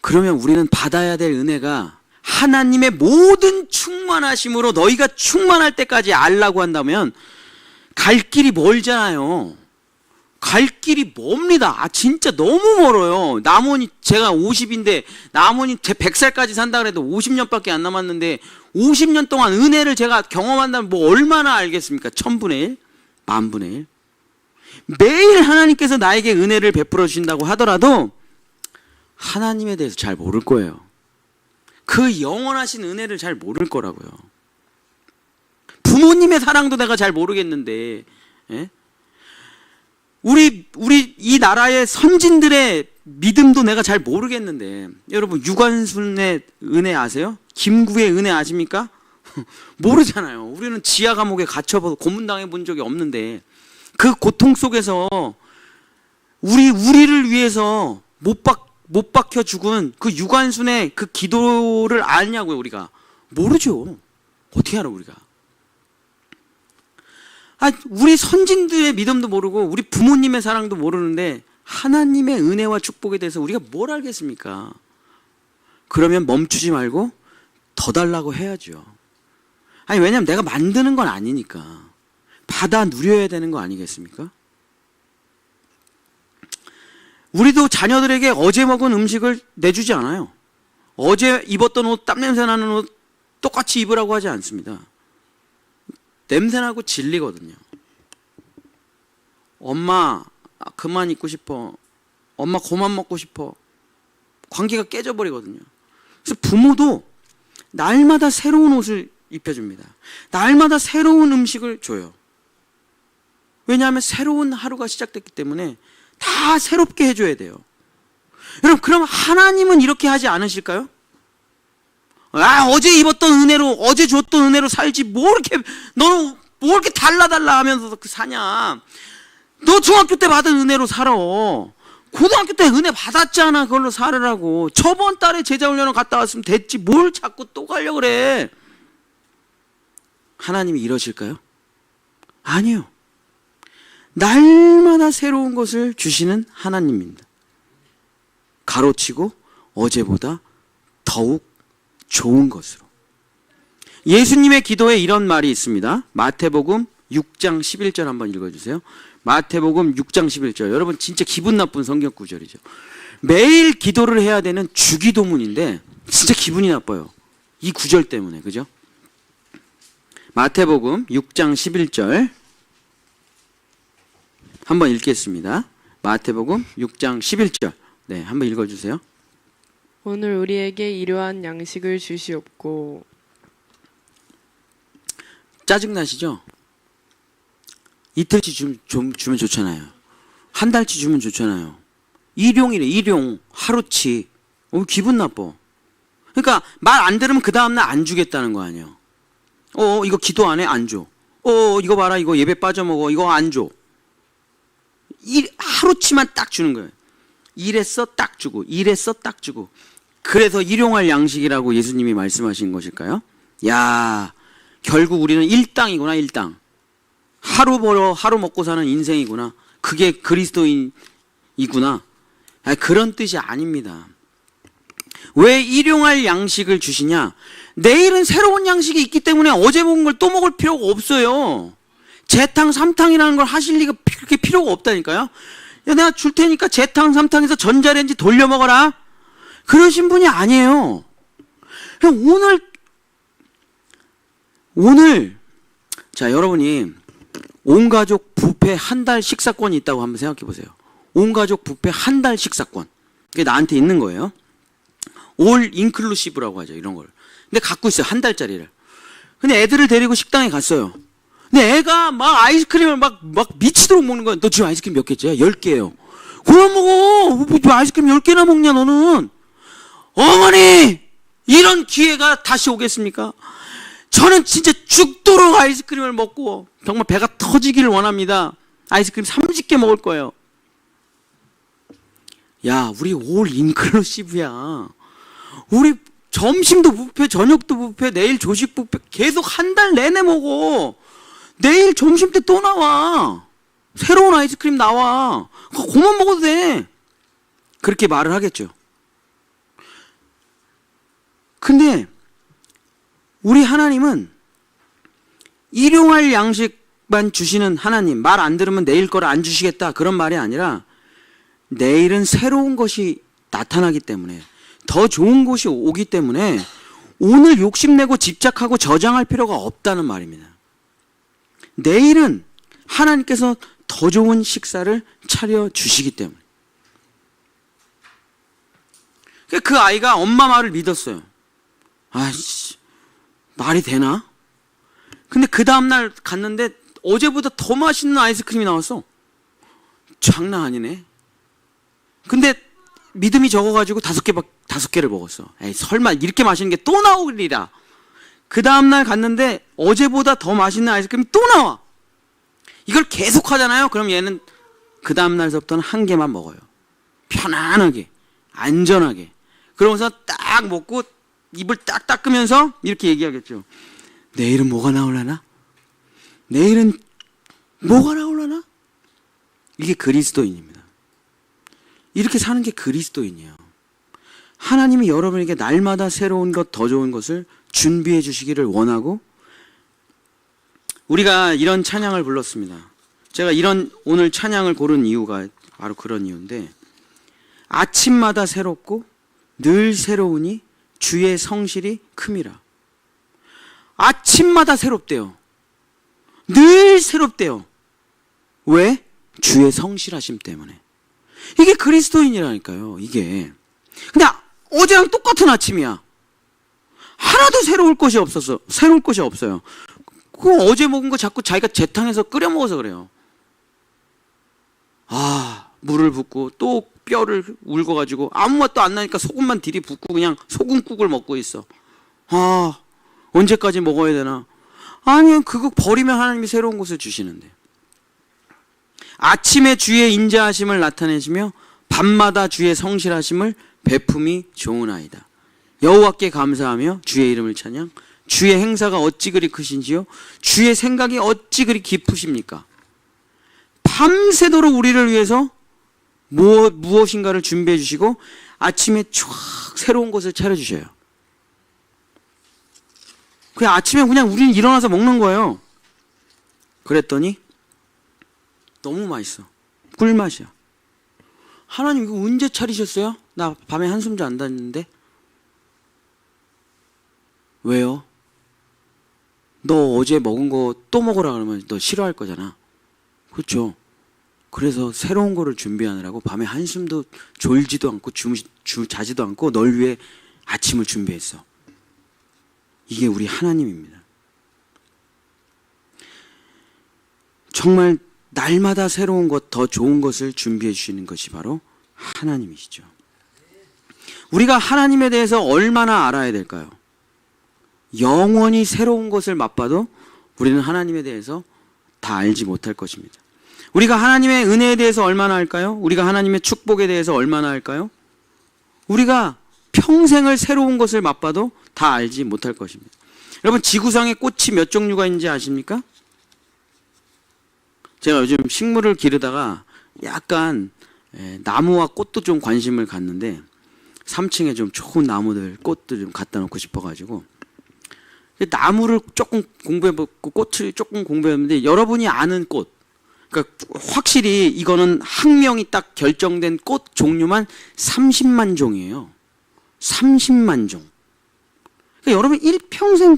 그러면 우리는 받아야 될 은혜가 하나님의 모든 충만하심으로 너희가 충만할 때까지 알라고 한다면 갈 길이 멀잖아요. 갈 길이 멉니다. 진짜 너무 멀어요. 남원이 제가 50인데 남원이 제 100살까지 산다 그래도 50년밖에 안 남았는데 50년 동안 은혜를 제가 경험한다면 뭐 얼마나 알겠습니까? 1000분의 1? 10,000분의 1? 매일 하나님께서 나에게 은혜를 베풀어 주신다고 하더라도 하나님에 대해서 잘 모를 거예요. 그 영원하신 은혜를 잘 모를 거라고요. 부모님의 사랑도 내가 잘 모르겠는데, 예? 우리 이 나라의 선진들의 믿음도 내가 잘 모르겠는데, 여러분 유관순의 은혜 아세요? 김구의 은혜 아십니까? 모르잖아요. 우리는 지하 감옥에 갇혀서 고문당해 본 적이 없는데 그 고통 속에서 우리를 위해서 못 박혀 죽은 그 유관순의 그 기도를 아냐고요. 우리가 모르죠. 어떻게 알아 우리가? 우리 선진들의 믿음도 모르고 우리 부모님의 사랑도 모르는데 하나님의 은혜와 축복에 대해서 우리가 뭘 알겠습니까? 그러면 멈추지 말고 더 달라고 해야죠. 왜냐면 내가 만드는 건 아니니까 받아 누려야 되는 거 아니겠습니까? 우리도 자녀들에게 어제 먹은 음식을 내주지 않아요. 어제 입었던 옷, 땀냄새 나는 옷 똑같이 입으라고 하지 않습니다. 냄새나고 질리거든요. 엄마 그만 입고 싶어. 엄마 그만 먹고 싶어. 관계가 깨져버리거든요. 그래서 부모도 날마다 새로운 옷을 입혀줍니다. 날마다 새로운 음식을 줘요. 왜냐하면 새로운 하루가 시작됐기 때문에 다 새롭게 해줘야 돼요. 여러분 그럼 하나님은 이렇게 하지 않으실까요? 어제 입었던 은혜로, 어제 줬던 은혜로 살지 너는 뭐 이렇게 달라 하면서 사냐. 너 중학교 때 받은 은혜로 살아. 고등학교 때 은혜 받았잖아. 그걸로 살으라고. 저번 달에 제자훈련을 갔다 왔으면 됐지. 뭘 자꾸 또 가려고 그래. 하나님이 이러실까요? 아니요. 날마다 새로운 것을 주시는 하나님입니다. 가로치고 어제보다 더욱 좋은 것으로. 예수님의 기도에 이런 말이 있습니다. 마태복음 6장 11절 한번 읽어주세요. 마태복음 6장 11절. 여러분 진짜 기분 나쁜 성경 구절이죠. 매일 기도를 해야 되는 주기도문인데 진짜 기분이 나빠요. 이 구절 때문에. 그죠? 마태복음 6장 11절 한번 읽겠습니다. 마태복음 6장 11절. 네, 한번 읽어주세요. 오늘 우리에게 이러한 양식을 주시옵고. 짜증나시죠? 이틀치 주면 좋잖아요. 한 달치 주면 좋잖아요. 일용이래. 일용. 하루치. 기분 나빠. 그러니까 말 안 들으면 그 다음날 안 주겠다는 거 아니에요. 이거 기도 안 해? 안 줘. 이거 봐라. 이거 예배 빠져먹어. 이거 안 줘. 하루치만 딱 주는 거예요. 이랬어 딱 주고, 이랬어 딱 주고. 그래서 일용할 양식이라고 예수님이 말씀하신 것일까요? 야, 결국 우리는 일당이구나. 일당. 하루 벌어 하루 먹고 사는 인생이구나. 그게 그리스도인이구나. 그런 뜻이 아닙니다. 왜 일용할 양식을 주시냐? 내일은 새로운 양식이 있기 때문에 어제 먹은 걸 또 먹을 필요가 없어요. 재탕 삼탕이라는 걸 하실 리가 그렇게 필요가 없다니까요. 내가 줄 테니까 재탕 삼탕에서 전자레인지 돌려 먹어라. 그러신 분이 아니에요. 그냥 오늘 자, 여러분이 온 가족 뷔페 한 달 식사권이 있다고 한번 생각해 보세요. 온 가족 뷔페 한 달 식사권. 그게 나한테 있는 거예요. 올 인클루시브라고 하죠. 이런 걸. 근데 갖고 있어요. 한 달짜리를. 근데 애들을 데리고 식당에 갔어요. 근데 애가 막 아이스크림을 막 미치도록 먹는 거야. 너 지금 아이스크림 몇 개째야? 10개예요. 그만 먹어. 뭐 아이스크림 10개나 먹냐 너는. 어머니, 이런 기회가 다시 오겠습니까? 저는 진짜 죽도록 아이스크림을 먹고 정말 배가 터지기를 원합니다. 아이스크림 30개 먹을 거예요. 야, 우리 올 인클루시브야. 우리 점심도 뷔페, 저녁도 뷔페, 내일 조식 뷔페 계속 한 달 내내 먹어. 내일 점심 때 또 나와. 새로운 아이스크림 나와. 그만 먹어도 돼. 그렇게 말을 하겠죠. 근데 우리 하나님은 일용할 양식만 주시는 하나님, 말 안 들으면 내일 거를 안 주시겠다, 그런 말이 아니라 내일은 새로운 것이 나타나기 때문에, 더 좋은 것이 오기 때문에 오늘 욕심내고 집착하고 저장할 필요가 없다는 말입니다. 내일은 하나님께서 더 좋은 식사를 차려주시기 때문에. 그 아이가 엄마 말을 믿었어요. 아이씨, 말이 되나? 근데 그 다음날 갔는데 어제보다 더 맛있는 아이스크림이 나왔어. 장난 아니네. 근데 믿음이 적어가지고 5개를 먹었어. 에이, 설마 이렇게 맛있는 게 또 나오리라. 그 다음날 갔는데 어제보다 더 맛있는 아이스크림이 또 나와. 이걸 계속 하잖아요. 그럼 얘는 그 다음날서부터는 1개만 먹어요. 편안하게, 안전하게. 그러면서 딱 먹고 입을 딱 닦으면서 이렇게 얘기하겠죠. 내일은 뭐가 나오려나? 내일은 뭐가 나오려나? 이게 그리스도인입니다. 이렇게 사는 게 그리스도인이에요. 하나님이 여러분에게 날마다 새로운 것, 더 좋은 것을 준비해 주시기를 원하고, 우리가 이런 찬양을 불렀습니다. 제가 이런 오늘 찬양을 고른 이유가 바로 그런 이유인데, 아침마다 새롭고 늘 새로우니 주의 성실이 큼이라. 아침마다 새롭대요. 늘 새롭대요. 왜? 주의 성실하심 때문에. 이게 그리스도인이라니까요, 이게. 근데 어제랑 똑같은 아침이야. 하나도 새로울 것이 없어요. 그 어제 먹은 거 자꾸 자기가 재탕해서 끓여 먹어서 그래요. 물을 붓고 또 뼈를 울고가지고 아무 맛도 안 나니까 소금만 디리 붓고 그냥 소금국을 먹고 있어. 언제까지 먹어야 되나? 아니요, 그거 버리면 하나님이 새로운 것을 주시는데. 아침에 주의 인자하심을 나타내시며 밤마다 주의 성실하심을 베품이 좋으나이다. 여호와께 감사하며 주의 이름을 찬양. 주의 행사가 어찌 그리 크신지요? 주의 생각이 어찌 그리 깊으십니까? 밤새도록 우리를 위해서 무엇인가를 준비해 주시고 아침에 쫙 새로운 것을 차려주셔요. 그냥 아침에 그냥 우리는 일어나서 먹는 거예요. 그랬더니 너무 맛있어. 꿀맛이야. 하나님 이거 언제 차리셨어요? 나 밤에 한숨도 안 잤는데. 왜요? 너 어제 먹은 거 또 먹으라 그러면 너 싫어할 거잖아. 그렇죠? 그래서 새로운 거를 준비하느라고 밤에 한숨도 졸지도 않고 자지도 않고 널 위해 아침을 준비했어. 이게 우리 하나님입니다. 정말 날마다 새로운 것, 더 좋은 것을 준비해 주시는 것이 바로 하나님이시죠. 우리가 하나님에 대해서 얼마나 알아야 될까요? 영원히 새로운 것을 맛봐도 우리는 하나님에 대해서 다 알지 못할 것입니다. 우리가 하나님의 은혜에 대해서 얼마나 알까요? 우리가 하나님의 축복에 대해서 얼마나 알까요? 우리가 평생을 새로운 것을 맛봐도 다 알지 못할 것입니다. 여러분, 지구상에 꽃이 몇 종류가 있는지 아십니까? 제가 요즘 식물을 기르다가 약간 나무와 꽃도 좀 관심을 갖는데 3층에 좀 좋은 나무들, 꽃들 좀 갖다 놓고 싶어가지고 나무를 조금 공부해보고 꽃을 조금 공부해봤는데, 여러분이 아는 꽃, 그러니까 확실히 이거는 학명이 딱 결정된 꽃 종류만 30만 종이에요. 30만 종. 그러니까 여러분 일평생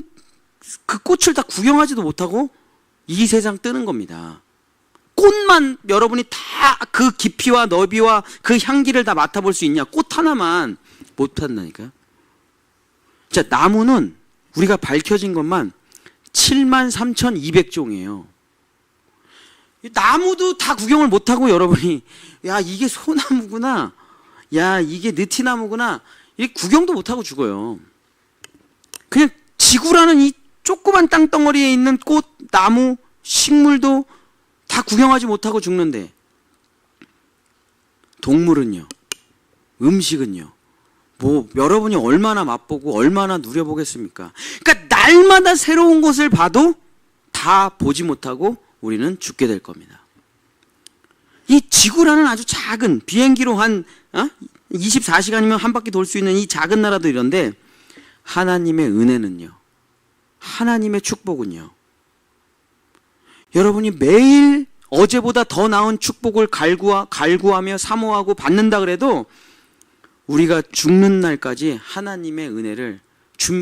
그 꽃을 다 구경하지도 못하고 이 세상 뜨는 겁니다. 꽃만 여러분이 다 그 깊이와 너비와 그 향기를 다 맡아볼 수 있냐? 꽃 하나만 못 한다니까요. 자, 나무는 우리가 밝혀진 것만 73,200종이에요. 나무도 다 구경을 못하고 여러분이 야 이게 소나무구나, 야 이게 느티나무구나, 이 구경도 못하고 죽어요. 그냥 지구라는 이 조그만 땅덩어리에 있는 꽃, 나무, 식물도 다 구경하지 못하고 죽는데, 동물은요, 음식은요, 뭐 여러분이 얼마나 맛보고 얼마나 누려보겠습니까? 그러니까 날마다 새로운 것을 봐도 다 보지 못하고 우리는 죽게 될 겁니다. 이 지구라는 아주 작은, 비행기로 한 24시간이면 한 바퀴 돌 수 있는 이 작은 나라도 이런데, 하나님의 은혜는요, 하나님의 축복은요, 여러분이 매일 어제보다 더 나은 축복을 갈구하며 사모하고 받는다 그래도 우리가 죽는 날까지 하나님의 은혜를,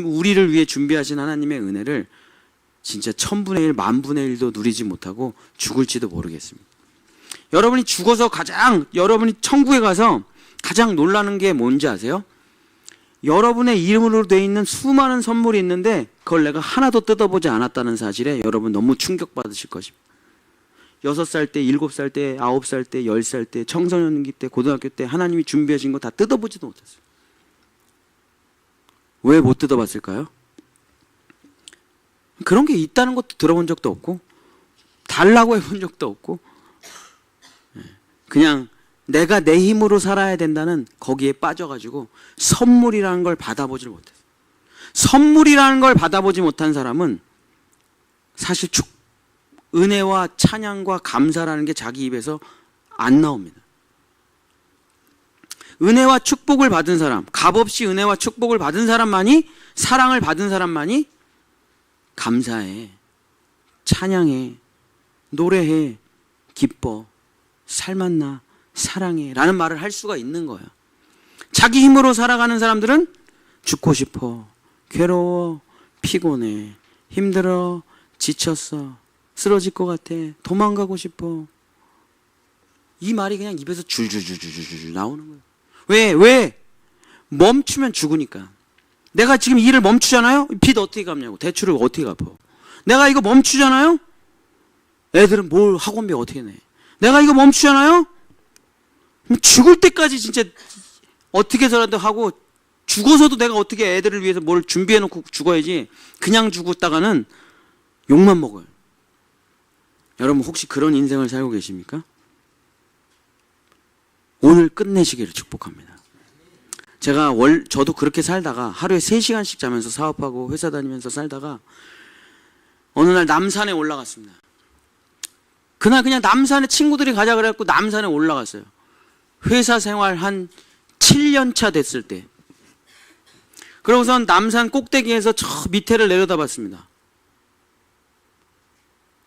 우리를 위해 준비하신 하나님의 은혜를 진짜 1000분의 1, 10,000분의 1도 누리지 못하고 죽을지도 모르겠습니다. 여러분이 죽어서 여러분이 천국에 가서 가장 놀라는 게 뭔지 아세요? 여러분의 이름으로 되어 있는 수많은 선물이 있는데 그걸 내가 하나도 뜯어보지 않았다는 사실에 여러분 너무 충격받으실 것입니다. 6살 때, 7살 때, 9살 때, 10살 때, 청소년기 때, 고등학교 때 하나님이 준비하신 거 다 뜯어보지도 못했어요. 왜 못 뜯어봤을까요? 그런 게 있다는 것도 들어본 적도 없고, 달라고 해본 적도 없고, 그냥 내가 내 힘으로 살아야 된다는 거기에 빠져가지고 선물이라는 걸 받아보질 못했어요. 선물이라는 걸 받아보지 못한 사람은 사실 은혜와 찬양과 감사라는 게 자기 입에서 안 나옵니다. 은혜와 축복을 받은 사람, 값없이 은혜와 축복을 받은 사람만이, 사랑을 받은 사람만이 감사해, 찬양해, 노래해, 기뻐, 살맛나, 사랑해 라는 말을 할 수가 있는 거예요. 자기 힘으로 살아가는 사람들은 죽고 싶어, 괴로워, 피곤해, 힘들어, 지쳤어, 쓰러질 것 같아, 도망가고 싶어, 이 말이 그냥 입에서 줄줄줄줄줄 나오는 거예요. 왜? 멈추면 죽으니까. 내가 지금 일을 멈추잖아요? 빚 어떻게 갚냐고, 대출을 어떻게 갚아. 내가 이거 멈추잖아요? 애들은 뭘 학원비 어떻게 내. 내가 이거 멈추잖아요? 죽을 때까지 진짜 어떻게서라도 하고, 죽어서도 내가 어떻게 애들을 위해서 뭘 준비해놓고 죽어야지, 그냥 죽었다가는 욕만 먹어요. 여러분 혹시 그런 인생을 살고 계십니까? 오늘 끝내시기를 축복합니다. 저도 그렇게 살다가 하루에 3시간씩 자면서 사업하고 회사 다니면서 살다가 어느 날 남산에 올라갔습니다. 그날 그냥 남산에 친구들이 가자 그래갖고 남산에 올라갔어요. 회사 생활 한 7년 차 됐을 때. 그러고선 남산 꼭대기에서 저 밑에를 내려다봤습니다.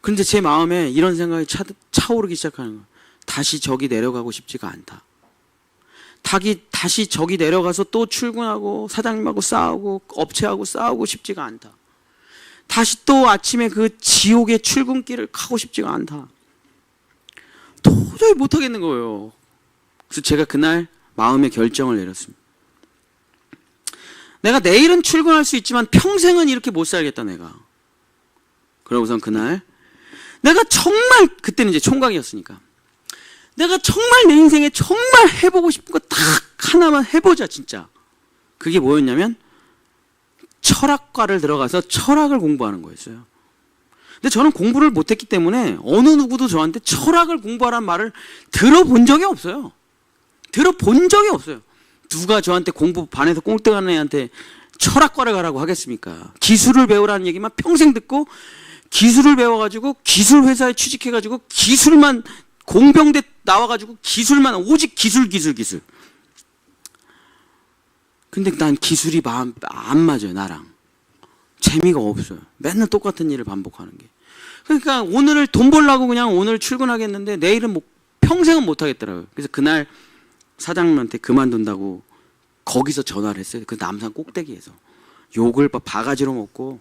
근데 제 마음에 이런 생각이 차오르기 시작하는 거예요. 다시 저기 내려가고 싶지가 않다. 다시 저기 내려가서 또 출근하고 사장님하고 싸우고 업체하고 싸우고 싶지가 않다. 다시 또 아침에 그 지옥의 출근길을 가고 싶지가 않다. 도저히 못하겠는 거예요. 그래서 제가 그날 마음의 결정을 내렸습니다. 내가 내일은 출근할 수 있지만 평생은 이렇게 못 살겠다 내가. 그러고선 그날 내가 정말, 그때는 이제 총각이었으니까, 내가 정말 내 인생에 정말 해보고 싶은 거 딱 하나만 해보자 진짜. 그게 뭐였냐면 철학과를 들어가서 철학을 공부하는 거였어요. 근데 저는 공부를 못했기 때문에 어느 누구도 저한테 철학을 공부하라는 말을 들어본 적이 없어요. 누가 저한테 공부 반에서 꼴등하는 애한테 철학과를 가라고 하겠습니까? 기술을 배우라는 얘기만 평생 듣고, 기술을 배워가지고 기술 회사에 취직해가지고 기술만, 공병대 나와가지고 기술만, 오직 기술. 근데 난 기술이 안 맞아요. 나랑 재미가 없어요. 맨날 똑같은 일을 반복하는 게. 그러니까 오늘을 돈 벌려고 그냥 오늘 출근하겠는데 내일은 평생은 못 하겠더라고요. 그래서 그날 사장님한테 그만둔다고 거기서 전화를 했어요. 그 남산 꼭대기에서 욕을 바가지로 먹고,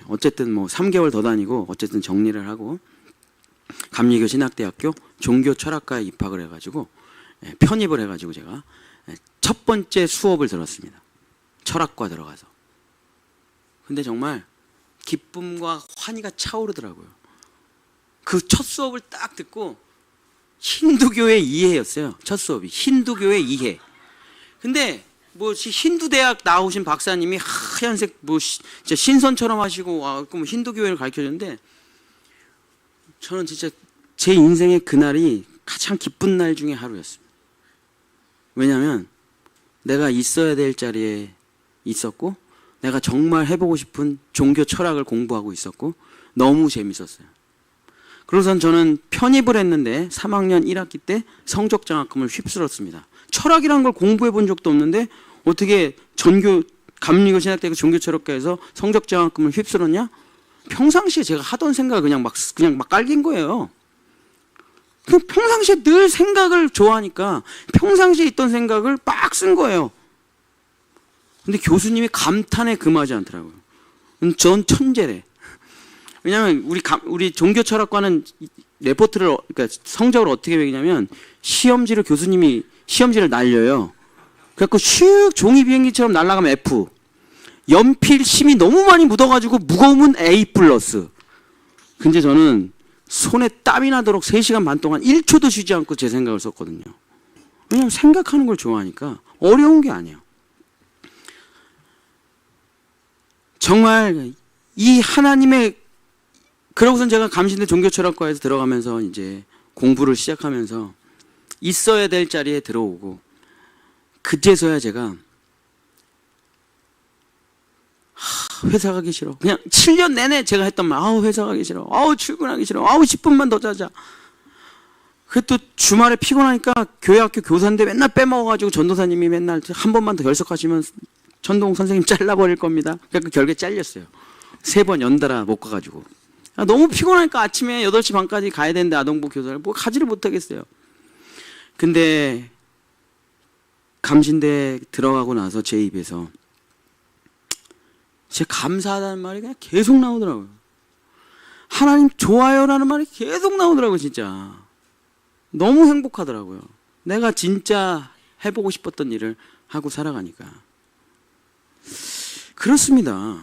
어쨌든 3개월 더 다니고 어쨌든 정리를 하고 감리교 신학대학교 종교철학과에 입학을 해가지고 편입을 해가지고 제가 첫 번째 수업을 들었습니다. 철학과 들어가서. 근데 정말 기쁨과 환희가 차오르더라고요. 그 첫 수업을 딱 듣고 힌두교의 이해였어요. 첫 수업이 힌두교의 이해. 근데 뭐 힌두 대학 나오신 박사님이 하얀색 뭐 진짜 신선처럼 하시고 그럼 힌두교회를 가르쳐 줬는데 저는 진짜 제 인생의 그날이 가장 기쁜 날 중에 하루였습니다. 왜냐하면 내가 있어야 될 자리에 있었고 내가 정말 해보고 싶은 종교 철학을 공부하고 있었고 너무 재밌었어요. 그래서 저는 편입을 했는데 3학년 1학기 때 성적 장학금을 휩쓸었습니다. 철학이라는 걸 공부해 본 적도 없는데 어떻게 감리교 신학대학교 종교철학과에서 성적 장학금을 휩쓸었냐? 평상시에 제가 하던 생각을 그냥 막 깔긴 거예요. 평상시에 늘 생각을 좋아하니까 평상시에 있던 생각을 막 쓴 거예요. 근데 교수님이 감탄에 금하지 않더라고요. 전 천재래. 왜냐하면 우리 종교철학과는 레포트를 그러니까 성적을 어떻게 매기냐면 교수님이 시험지를 날려요. 그래갖고 슉 종이 비행기처럼 날아가면 F. 연필 심이 너무 많이 묻어가지고 무거우면 A+. 근데 저는 손에 땀이 나도록 3시간 반 동안 1초도 쉬지 않고 제 생각을 썼거든요. 왜냐하면 생각하는 걸 좋아하니까 어려운 게 아니에요. 정말 이 하나님의 그러고선 제가 감신대 종교철학과에서 들어가면서 이제 공부를 시작하면서 있어야 될 자리에 들어오고 그제서야 제가 회사 가기 싫어. 그냥 7년 내내 제가 했던 말. 회사 가기 싫어. 출근하기 싫어. 10분만 더 자자. 그 또 주말에 피곤하니까 교회 학교 교사인데 맨날 빼먹어가지고 전도사님이 맨날 한 번만 더 결석하시면 전동 선생님 잘라버릴 겁니다. 그러니까 결국에 잘렸어요. 3번 연달아 못 가가지고. 너무 피곤하니까 아침에 8시 반까지 가야 되는데 아동부 교사를 가지를 못하겠어요. 근데 감신대 들어가고 나서 제 입에서 진짜 감사하다는 말이 그냥 계속 나오더라고요. 하나님 좋아요라는 말이 계속 나오더라고요. 진짜 너무 행복하더라고요. 내가 진짜 해보고 싶었던 일을 하고 살아가니까. 그렇습니다.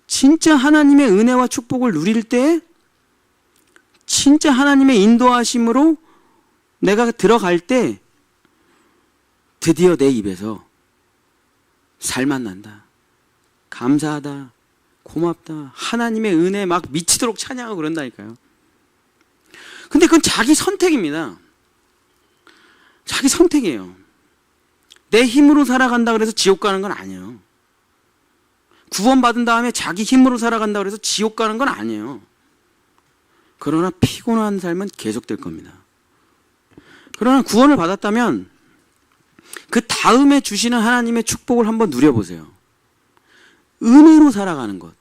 진짜 하나님의 은혜와 축복을 누릴 때 진짜 하나님의 인도하심으로 내가 들어갈 때 드디어 내 입에서 살만 난다. 감사하다. 고맙다. 하나님의 은혜 막 미치도록 찬양하고 그런다니까요. 근데 그건 자기 선택입니다. 자기 선택이에요. 내 힘으로 살아간다 그래서 지옥 가는 건 아니에요. 구원받은 다음에 자기 힘으로 살아간다 그래서 지옥 가는 건 아니에요. 그러나 피곤한 삶은 계속될 겁니다. 그러나 구원을 받았다면 그 다음에 주시는 하나님의 축복을 한번 누려보세요. 은혜로 살아가는 것.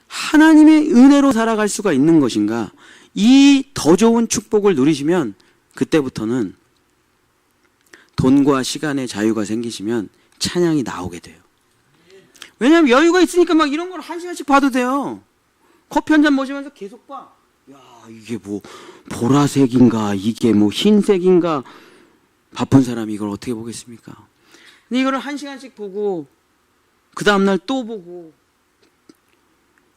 하나님의 은혜로 살아갈 수가 있는 것인가? 이 더 좋은 축복을 누리시면 그때부터는 돈과 시간의 자유가 생기시면 찬양이 나오게 돼요. 왜냐하면 여유가 있으니까 막 이런 걸 1시간씩 봐도 돼요. 커피 한 잔 마시면서 계속 봐. 야, 이게 뭐 보라색인가 이게 뭐 흰색인가. 바쁜 사람이 이걸 어떻게 보겠습니까? 근데 이거를 1시간씩 보고 그 다음날 또 보고,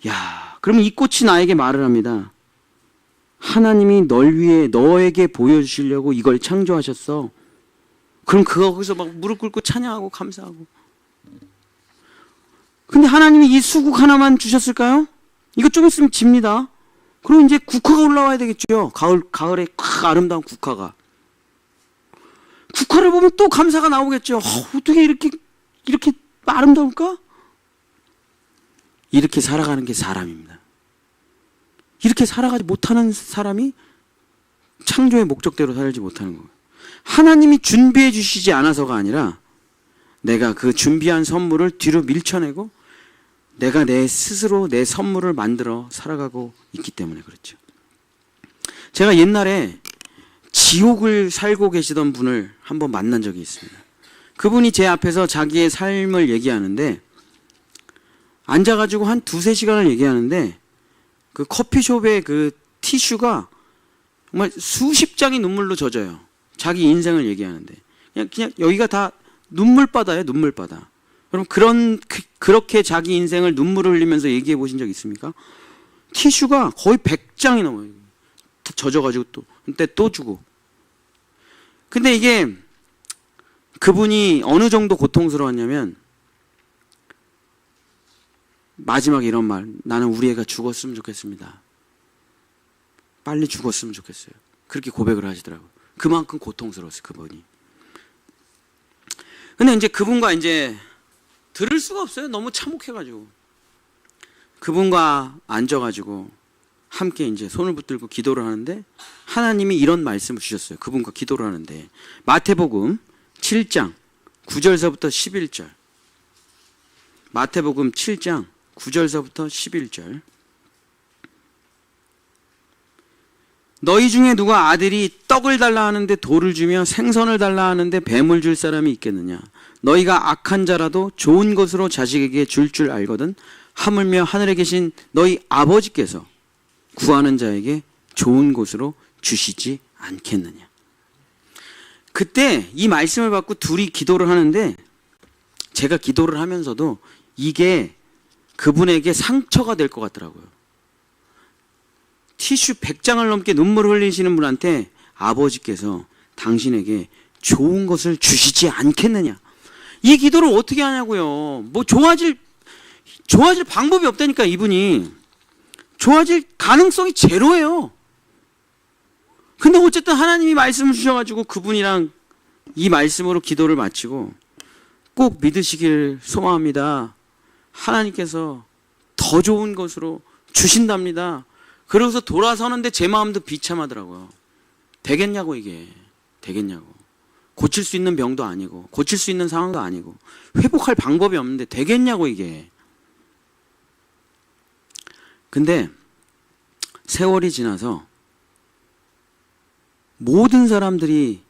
야, 그러면 이 꽃이 나에게 말을 합니다. 하나님이 널 위해 너에게 보여주시려고 이걸 창조하셨어. 그럼 거기서 막 무릎 꿇고 찬양하고 감사하고. 근데 하나님이 이 수국 하나만 주셨을까요? 이거 좀 있으면 집니다. 그럼 이제 국화가 올라와야 되겠죠. 가을에 아름다운 국화가. 국화를 보면 또 감사가 나오겠죠. 어떻게 이렇게 아름다울까? 이렇게 살아가는 게 사람입니다. 이렇게 살아가지 못하는 사람이 창조의 목적대로 살지 못하는 거예요. 하나님이 준비해 주시지 않아서가 아니라 내가 그 준비한 선물을 뒤로 밀쳐내고 내가 내 스스로 내 선물을 만들어 살아가고 있기 때문에 그렇죠. 제가 옛날에 지옥을 살고 계시던 분을 한번 만난 적이 있습니다. 그분이 제 앞에서 자기의 삶을 얘기하는데 앉아가지고 한 2-3시간을 얘기하는데 그 커피숍의 그 티슈가 정말 수십 장이 눈물로 젖어요. 자기 인생을 얘기하는데 그냥 여기가 다 눈물바다예요. 눈물바다. 그럼 그렇게 자기 인생을 눈물을 흘리면서 얘기해 보신 적 있습니까? 티슈가 거의 100장이 넘어요. 젖어가지고 또 주고. 근데 이게 그분이 어느 정도 고통스러웠냐면 마지막에 이런 말, 나는 우리 애가 죽었으면 좋겠습니다. 빨리 죽었으면 좋겠어요. 그렇게 고백을 하시더라고요. 그만큼 고통스러웠어요, 그분이. 근데 이제 그분과 이제 들을 수가 없어요. 너무 참혹해가지고. 그분과 앉아가지고 함께 이제 손을 붙들고 기도를 하는데 하나님이 이런 말씀을 주셨어요. 그분과 기도를 하는데 마태복음 7장 9절서부터 11절. 마태복음 7장 9절서부터 11절. 너희 중에 누가 아들이 떡을 달라 하는데 돌을 주며 생선을 달라 하는데 뱀을 줄 사람이 있겠느냐? 너희가 악한 자라도 좋은 것으로 자식에게 줄 알거든. 하물며 하늘에 계신 너희 아버지께서 구하는 자에게 좋은 것으로 주시지 않겠느냐? 그때 이 말씀을 받고 둘이 기도를 하는데 제가 기도를 하면서도 이게 그분에게 상처가 될 것 같더라고요. 티슈 100장을 넘게 눈물을 흘리시는 분한테 아버지께서 당신에게 좋은 것을 주시지 않겠느냐. 이 기도를 어떻게 하냐고요. 뭐 좋아질 방법이 없다니까. 이분이 좋아질 가능성이 제로예요. 근데 어쨌든 하나님이 말씀을 주셔가지고 그분이랑 이 말씀으로 기도를 마치고 꼭 믿으시길 소망합니다. 하나님께서 더 좋은 것으로 주신답니다. 그러고서 돌아서는데 제 마음도 비참하더라고요. 되겠냐고. 이게 되겠냐고. 고칠 수 있는 병도 아니고 고칠 수 있는 상황도 아니고 회복할 방법이 없는데 되겠냐고. 이게. 근데 세월이 지나서 모든 사람들이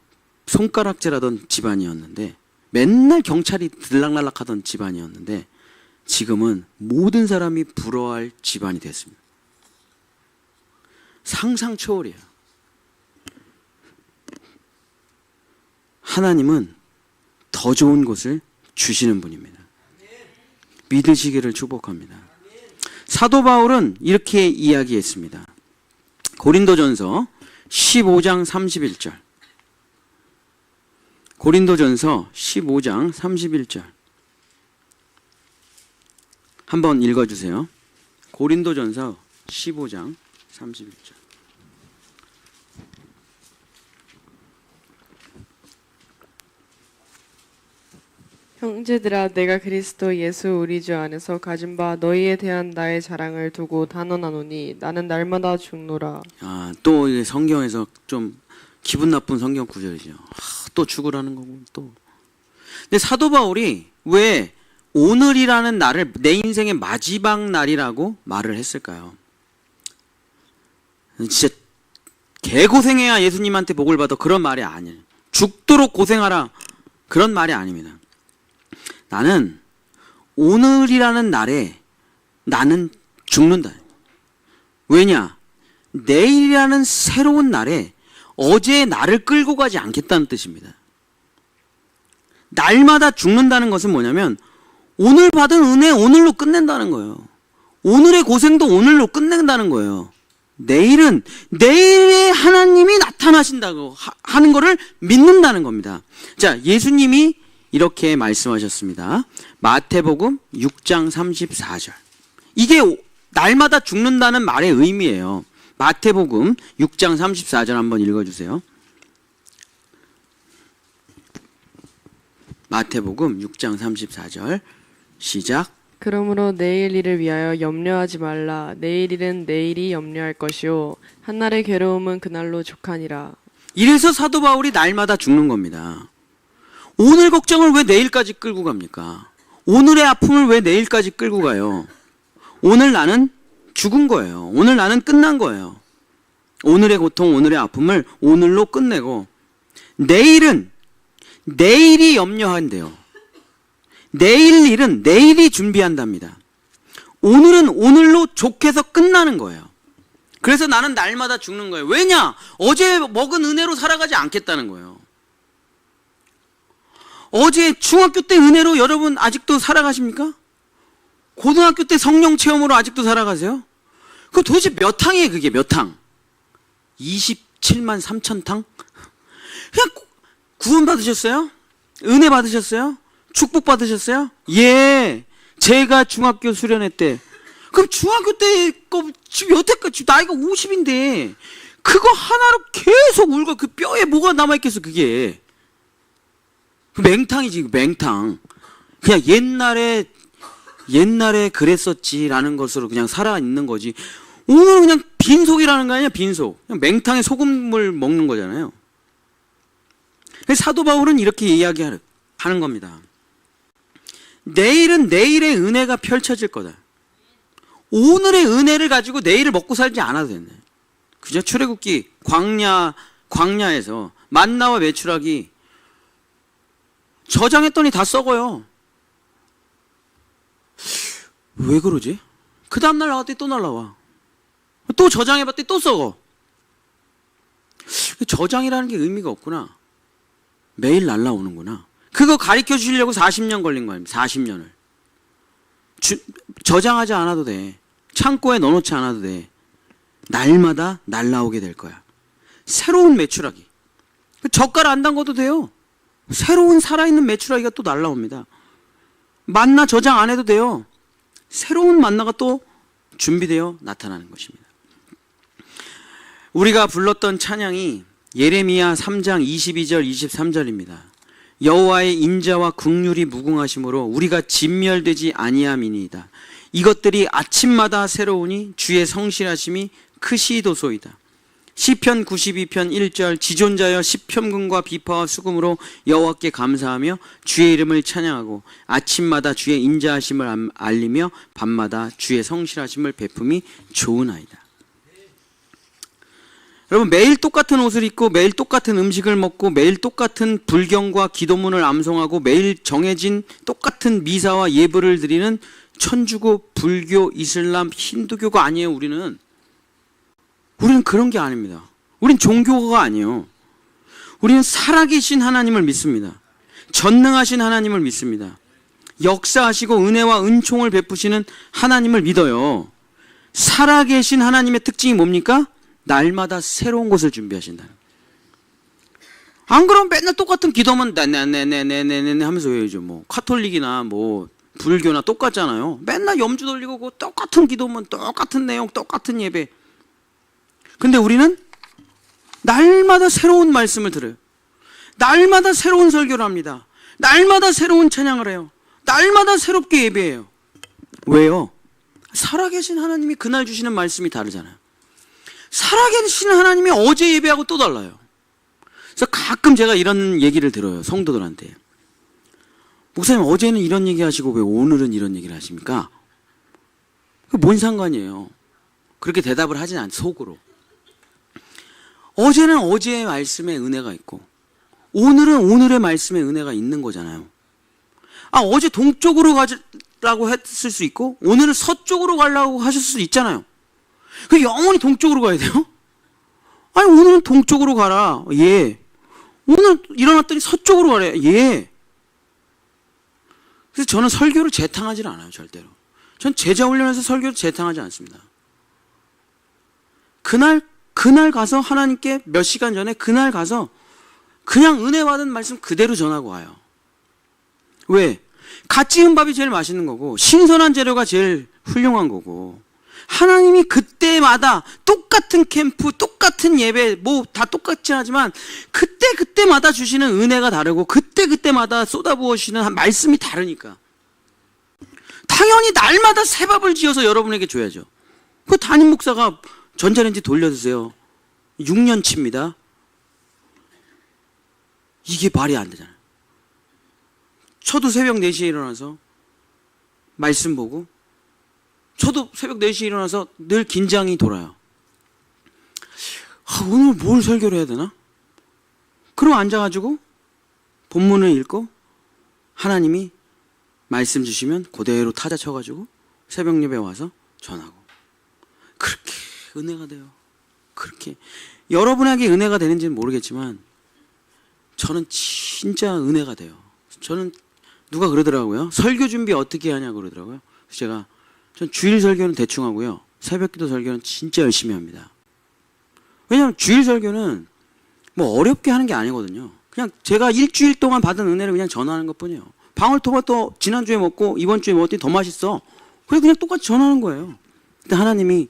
손가락질하던 집안이었는데 맨날 경찰이 들락날락하던 집안이었는데 지금은 모든 사람이 부러워할 집안이 됐습니다. 상상 초월이에요. 하나님은 더 좋은 것을 주시는 분입니다. 믿으시기를 축복합니다. 사도 바울은 이렇게 이야기했습니다. 고린도전서 15장 31절. 고린도전서 15장 31절. 한번 읽어주세요. 고린도전서 15장 31절. 형제들아, 내가 그리스도 예수 우리 주 안에서 가진 바 너희에 대한 나의 자랑을 두고 단언하노니 나는 날마다 죽노라. 또 이게 성경에서 좀 기분 나쁜 성경 구절이죠. 또 죽으라는 거고 또. 근데 사도 바울이 왜 오늘이라는 날을 내 인생의 마지막 날이라고 말을 했을까요? 진짜 개고생해야 예수님한테 복을 받아 그런 말이 아니에요. 죽도록 고생하라 그런 말이 아닙니다. 나는 오늘이라는 날에 나는 죽는다. 왜냐? 내일이라는 새로운 날에 어제의 나를 끌고 가지 않겠다는 뜻입니다. 날마다 죽는다는 것은 뭐냐면 오늘 받은 은혜 오늘로 끝낸다는 거예요. 오늘의 고생도 오늘로 끝낸다는 거예요. 내일은 내일의 하나님이 나타나신다고 하는 것을 믿는다는 겁니다. 자, 예수님이 이렇게 말씀하셨습니다. 마태복음 6장 34절. 이게 날마다 죽는다는 말의 의미예요. 마태복음 6장 34절 한번 읽어주세요. 마태복음 6장 34절 시작. 그러므로 내일 일을 위하여 염려하지 말라. 내일 일은 내일이 염려할 것이요 한날의 괴로움은 그날로 족하니라. 이래서 사도 바울이 날마다 죽는 겁니다. 오늘 걱정을 왜 내일까지 끌고 갑니까? 오늘의 아픔을 왜 내일까지 끌고 가요? 오늘 나는 죽은 거예요. 오늘 나는 끝난 거예요. 오늘의 고통, 오늘의 아픔을 오늘로 끝내고 내일은 내일이 염려한대요. 내일 일은 내일이 준비한답니다. 오늘은 오늘로 족해서 끝나는 거예요. 그래서 나는 날마다 죽는 거예요. 왜냐? 어제 먹은 은혜로 살아가지 않겠다는 거예요. 어제 중학교 때 은혜로 여러분 아직도 살아가십니까? 고등학교 때 성령 체험으로 아직도 살아가세요? 그 도대체 몇 항이에요, 그게 몇 항? 27만 3천 탕? 그냥 구원 받으셨어요? 은혜 받으셨어요? 축복 받으셨어요? 예. 제가 중학교 수련회 때. 그럼 중학교 때 거 지금 여태까지 나이가 50인데 그거 하나로 계속 울고 그 뼈에 뭐가 남아있겠어 그게. 그 맹탕이지 맹탕. 그냥 옛날에 그랬었지라는 것으로 그냥 살아있는 거지. 오늘은 그냥 빈속이라는 거 아니야 빈속. 그냥 맹탕에 소금물 먹는 거잖아요. 사도 바울은 이렇게 이야기하는 겁니다. 내일은 내일의 은혜가 펼쳐질 거다. 오늘의 은혜를 가지고 내일을 먹고 살지 않아도 된다. 그저 출애굽기 광야에서 만나와 메추라기 저장했더니 다 썩어요. 왜 그러지? 그 다음날 나갔더니 또 날라와. 또 저장해봤더니 또 썩어. 저장이라는 게 의미가 없구나. 매일 날라오는구나. 그거 가르쳐 주시려고 40년 걸린 거 아닙니까? 40년을. 저장하지 않아도 돼. 창고에 넣어놓지 않아도 돼. 날마다 날라오게 될 거야. 새로운 메추라기. 젓갈 안 담궈도 돼요. 새로운 살아있는 메추라기가 또 날라옵니다. 만나 저장 안 해도 돼요. 새로운 만나가 또 준비되어 나타나는 것입니다. 우리가 불렀던 찬양이 예레미야 3장 22절 23절입니다. 여호와의 인자와 긍휼이 무궁하심으로 우리가 진멸되지 아니함이니이다. 이것들이 아침마다 새로우니 주의 성실하심이 크시도소이다. 시편 92편 1절 지존자여 시편금과 비파와 수금으로 여호와께 감사하며 주의 이름을 찬양하고 아침마다 주의 인자하심을 알리며 밤마다 주의 성실하심을 베품이 좋으나이다. 여러분 매일 똑같은 옷을 입고 매일 똑같은 음식을 먹고 매일 똑같은 불경과 기도문을 암송하고 매일 정해진 똑같은 미사와 예불을 드리는 천주교, 불교, 이슬람, 힌두교가 아니에요. 우리는 그런 게 아닙니다. 우린 종교가 아니에요. 우리는 살아계신 하나님을 믿습니다. 전능하신 하나님을 믿습니다. 역사하시고 은혜와 은총을 베푸시는 하나님을 믿어요. 살아계신 하나님의 특징이 뭡니까? 날마다 새로운 것을 준비하신다. 안 그러면 맨날 똑같은 기도만 네네네네네네 하면서 외우죠. 뭐 카톨릭이나 뭐 불교나 똑같잖아요. 맨날 염주 돌리고 그 똑같은 기도만 똑같은 내용 똑같은 예배. 근데 우리는 날마다 새로운 말씀을 들어요. 날마다 새로운 설교를 합니다. 날마다 새로운 찬양을 해요. 날마다 새롭게 예배해요. 왜요? 살아계신 하나님이 그날 주시는 말씀이 다르잖아요. 살아계신 하나님이 어제 예배하고 또 달라요. 그래서 가끔 제가 이런 얘기를 들어요. 성도들한테. 목사님 어제는 이런 얘기 하시고 왜 오늘은 이런 얘기를 하십니까? 뭔 상관이에요. 그렇게 대답을 하진 않죠. 속으로. 어제는 어제의 말씀에 은혜가 있고 오늘은 오늘의 말씀에 은혜가 있는 거잖아요. 어제 동쪽으로 가라고 했을 수 있고 오늘은 서쪽으로 가려고 하실 수도 있잖아요. 그 영원히 동쪽으로 가야 돼요? 아니 오늘은 동쪽으로 가라. 예. 오늘 일어났더니 서쪽으로 가래. 예. 그래서 저는 설교를 재탕하지 않아요. 절대로. 전 제자 훈련에서 설교를 재탕하지 않습니다. 그날 가서 하나님께 몇 시간 전에 그날 가서 그냥 은혜 받은 말씀 그대로 전하고 와요. 왜? 갓 지은 밥이 제일 맛있는 거고 신선한 재료가 제일 훌륭한 거고 하나님이 그때마다 똑같은 캠프, 똑같은 예배 뭐 다 똑같지 하지만 그때마다 주시는 은혜가 다르고 그때마다 쏟아부으시는 말씀이 다르니까 당연히 날마다 새 밥을 지어서 여러분에게 줘야죠. 그 담임 목사가 전자레인지 돌려주세요. 6년치입니다. 이게 말이 안 되잖아요. 저도 새벽 4시에 일어나서 말씀 보고 저도 새벽 4시에 일어나서 늘 긴장이 돌아요. 오늘 뭘 설교를 해야 되나? 그러고 앉아가지고 본문을 읽고 하나님이 말씀 주시면 그대로 타자 쳐가지고 새벽 예배 와서 전하고 그렇게 은혜가 돼요. 그렇게 여러분에게 은혜가 되는지는 모르겠지만 저는 진짜 은혜가 돼요. 저는 누가 그러더라고요. 설교 준비 어떻게 하냐고 그러더라고요. 그래서 전 주일 설교는 대충 하고요. 새벽기도 설교는 진짜 열심히 합니다. 왜냐하면 주일 설교는 뭐 어렵게 하는 게 아니거든요. 그냥 제가 일주일 동안 받은 은혜를 그냥 전하는 것 뿐이에요. 방울토마토 지난주에 먹고 이번 주에 먹었더니 더 맛있어. 그래서 그냥 똑같이 전하는 거예요. 근데 하나님이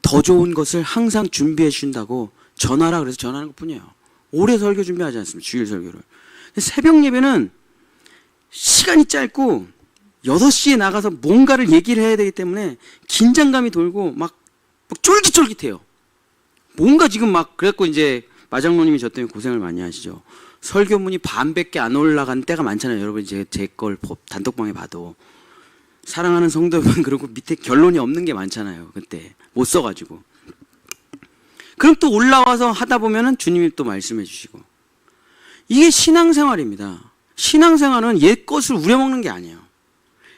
더 좋은 것을 항상 준비해 주신다고 전하라 그래서 전하는 것 뿐이에요. 오래 설교 준비하지 않습니다. 주일 설교를. 새벽 예배는 시간이 짧고 6시에 나가서 뭔가를 얘기를 해야 되기 때문에 긴장감이 돌고 막 쫄깃쫄깃해요. 뭔가 지금 막 그랬고 이제 마장로님이 저 때문에 고생을 많이 하시죠. 설교문이 반밖에 안 올라간 때가 많잖아요. 여러분 제 걸 단톡방에 봐도 사랑하는 성도 여러분 그러고 밑에 결론이 없는 게 많잖아요. 그때 못 써가지고. 그럼 또 올라와서 하다 보면은 주님이 또 말씀해 주시고. 이게 신앙생활입니다. 신앙생활은 옛 것을 우려먹는 게 아니에요.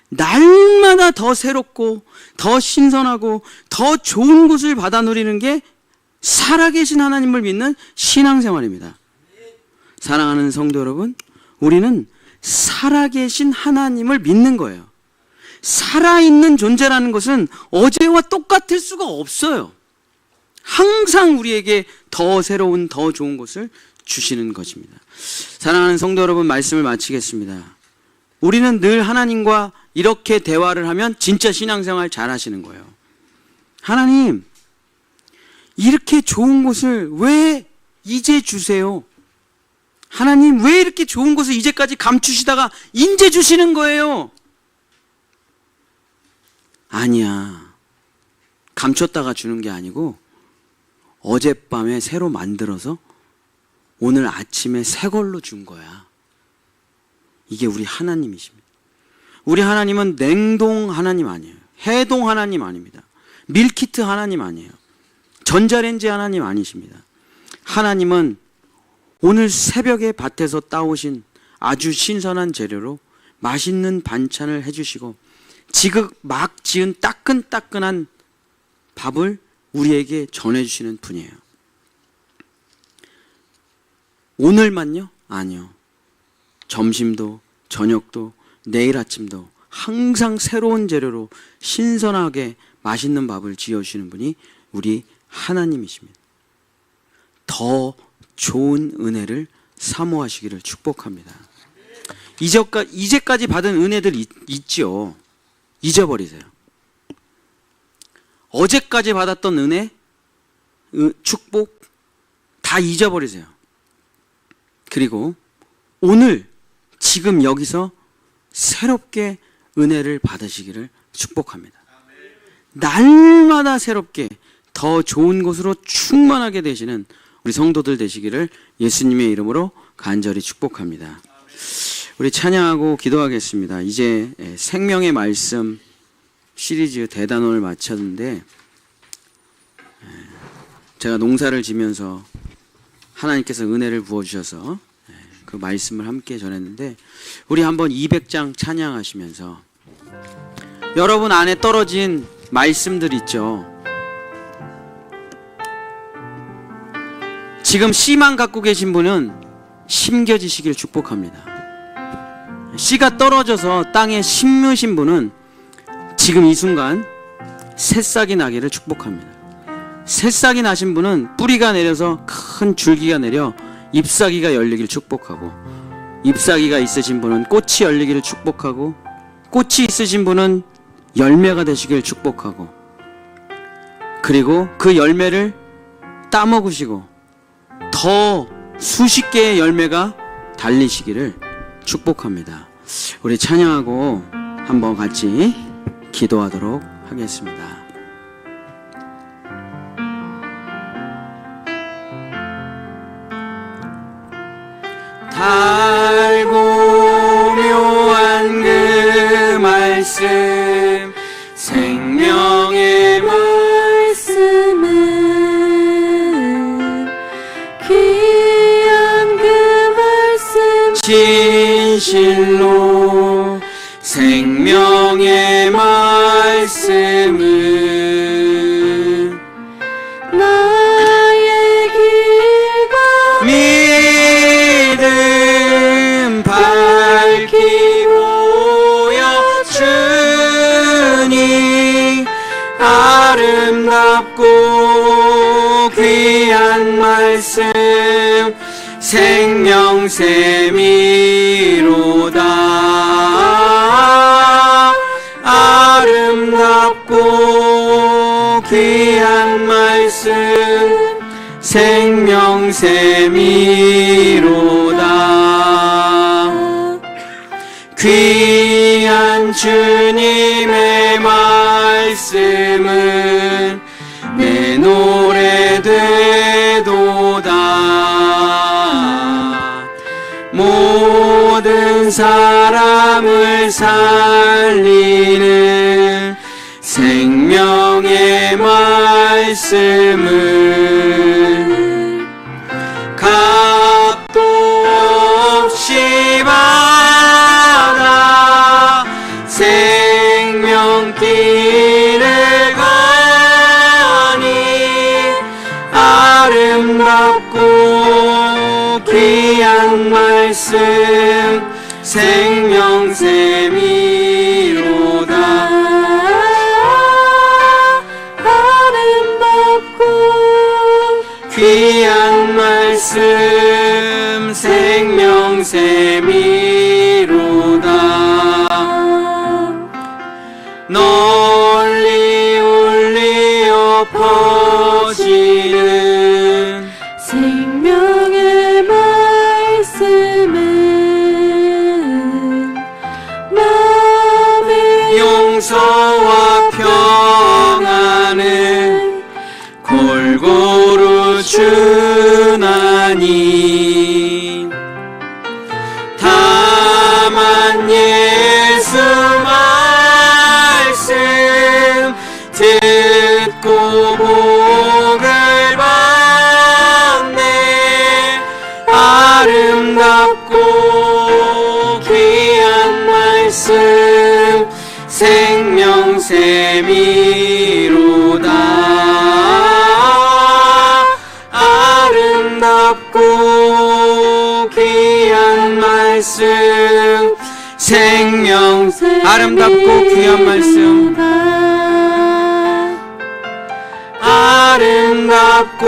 날마다 더 새롭고 더 신선하고 더 좋은 것을 받아 누리는 게 살아계신 하나님을 믿는 신앙생활입니다. 사랑하는 성도 여러분, 우리는 살아계신 하나님을 믿는 거예요. 살아있는 존재라는 것은 어제와 똑같을 수가 없어요. 항상 우리에게 더 새로운 더 좋은 것을 주시는 것입니다. 사랑하는 성도 여러분, 말씀을 마치겠습니다. 우리는 늘 하나님과 이렇게 대화를 하면 진짜 신앙생활 잘 하시는 거예요. 하나님, 이렇게 좋은 것을 왜 이제 주세요? 하나님, 왜 이렇게 좋은 것을 이제까지 감추시다가 인제 주시는 거예요? 아니야. 감췄다가 주는 게 아니고 어젯밤에 새로 만들어서 오늘 아침에 새 걸로 준 거야. 이게 우리 하나님이십니다. 우리 하나님은 냉동 하나님 아니에요. 해동 하나님 아닙니다. 밀키트 하나님 아니에요. 전자레인지 하나님 아니십니다. 하나님은 오늘 새벽에 밭에서 따오신 아주 신선한 재료로 맛있는 반찬을 해주시고 지금 막 지은 따끈따끈한 밥을 우리에게 전해주시는 분이에요. 오늘만요? 아니요. 점심도 저녁도 내일 아침도 항상 새로운 재료로 신선하게 맛있는 밥을 지어주시는 분이 우리 하나님이십니다. 더 좋은 은혜를 사모하시기를 축복합니다. 이제까지 받은 은혜들 있죠. 잊어버리세요. 어제까지 받았던 은혜, 축복 다 잊어버리세요. 그리고 오늘 지금 여기서 새롭게 은혜를 받으시기를 축복합니다. 날마다 새롭게 더 좋은 것으로 충만하게 되시는 우리 성도들 되시기를 예수님의 이름으로 간절히 축복합니다. 우리 찬양하고 기도하겠습니다. 이제 생명의 말씀 시리즈 대단원을 마쳤는데 제가 농사를 지면서 하나님께서 은혜를 부어주셔서 그 말씀을 함께 전했는데 우리 한번 200장 찬양하시면서 여러분 안에 떨어진 말씀들 있죠. 지금 씨만 갖고 계신 분은 심겨지시길 축복합니다. 씨가 떨어져서 땅에 심으신 분은 지금 이 순간 새싹이 나기를 축복합니다. 새싹이 나신 분은 뿌리가 내려서 큰 줄기가 내려 잎사귀가 열리기를 축복하고 잎사귀가 있으신 분은 꽃이 열리기를 축복하고 꽃이 있으신 분은 열매가 되시기를 축복하고 그리고 그 열매를 따먹으시고 더 수십 개의 열매가 달리시기를 축복합니다. 우리 찬양하고 한번 같이 기도하도록 하겠습니다. 달고 묘한 그 말씀 생명의 말씀은 귀한 그 말씀 진실로 생명의 말씀은 나의 길과 믿음 밝히 보여주니 아름답고 귀 말씀 생명샘이로다. 아름답고 귀한 말씀 생명샘이로다. 귀한 주님의 말씀은 내 노래 되도다. 모든 사람을 살리는 생명의 말씀을 값도 없이 받아 생명길을 가니 아름답고 귀한 말씀 생명샘이로다. 아름답고 귀한 말씀 생명샘이로다. 널리 울리어 퍼지는 생명의 말씀은 마음의 용서와 평안을 골고루 주나니 다만 예수 말씀 듣고 복을 받네. 아름답고 귀한 말씀 생명샘이로다. 아름답고 귀한 말씀 아름답고 귀한 말씀 아름답고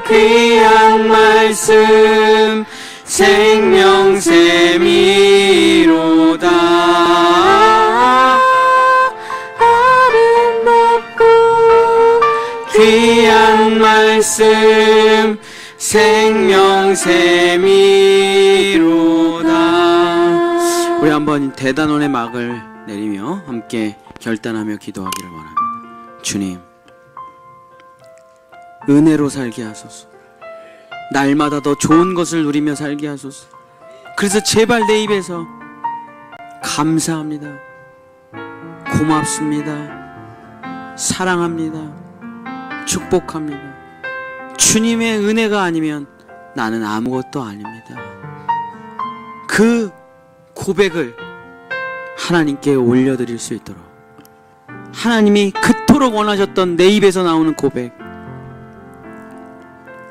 귀한 말씀 생명샘이로다. 아름답고 귀한 말씀 생명샘이로다. 우리 한번 대단원의 막을 내리며 함께 결단하며 기도하기를 원합니다. 주님, 은혜로 살게 하소서. 날마다 더 좋은 것을 누리며 살게 하소서. 그래서 제발 내 입에서 감사합니다, 고맙습니다, 사랑합니다, 축복합니다, 주님의 은혜가 아니면 나는 아무것도 아닙니다, 그 고백을 하나님께 올려드릴 수 있도록 하나님이 그토록 원하셨던 내 입에서 나오는 고백,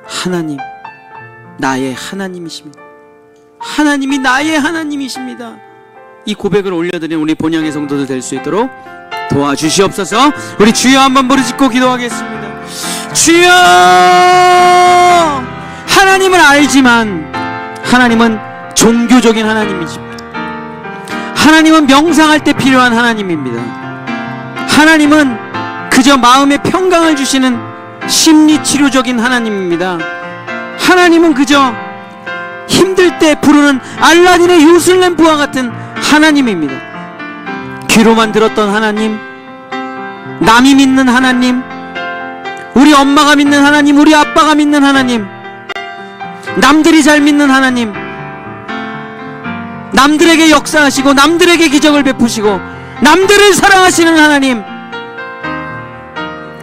하나님 나의 하나님이십니다, 하나님이 나의 하나님이십니다, 이 고백을 올려드리는 우리 본향의 성도들 될 수 있도록 도와주시옵소서. 우리 주여 한번 부르짖고 기도하겠습니다. 주여! 하나님을 알지만 하나님은 종교적인 하나님이십니다. 하나님은 명상할 때 필요한 하나님입니다. 하나님은 그저 마음의 평강을 주시는 심리치료적인 하나님입니다. 하나님은 그저 힘들 때 부르는 알라딘의 요술램프와 같은 하나님입니다. 귀로만 들었던 하나님, 남이 믿는 하나님, 우리 엄마가 믿는 하나님, 우리 아빠가 믿는 하나님, 남들이 잘 믿는 하나님, 남들에게 역사하시고 남들에게 기적을 베푸시고 남들을 사랑하시는 하나님.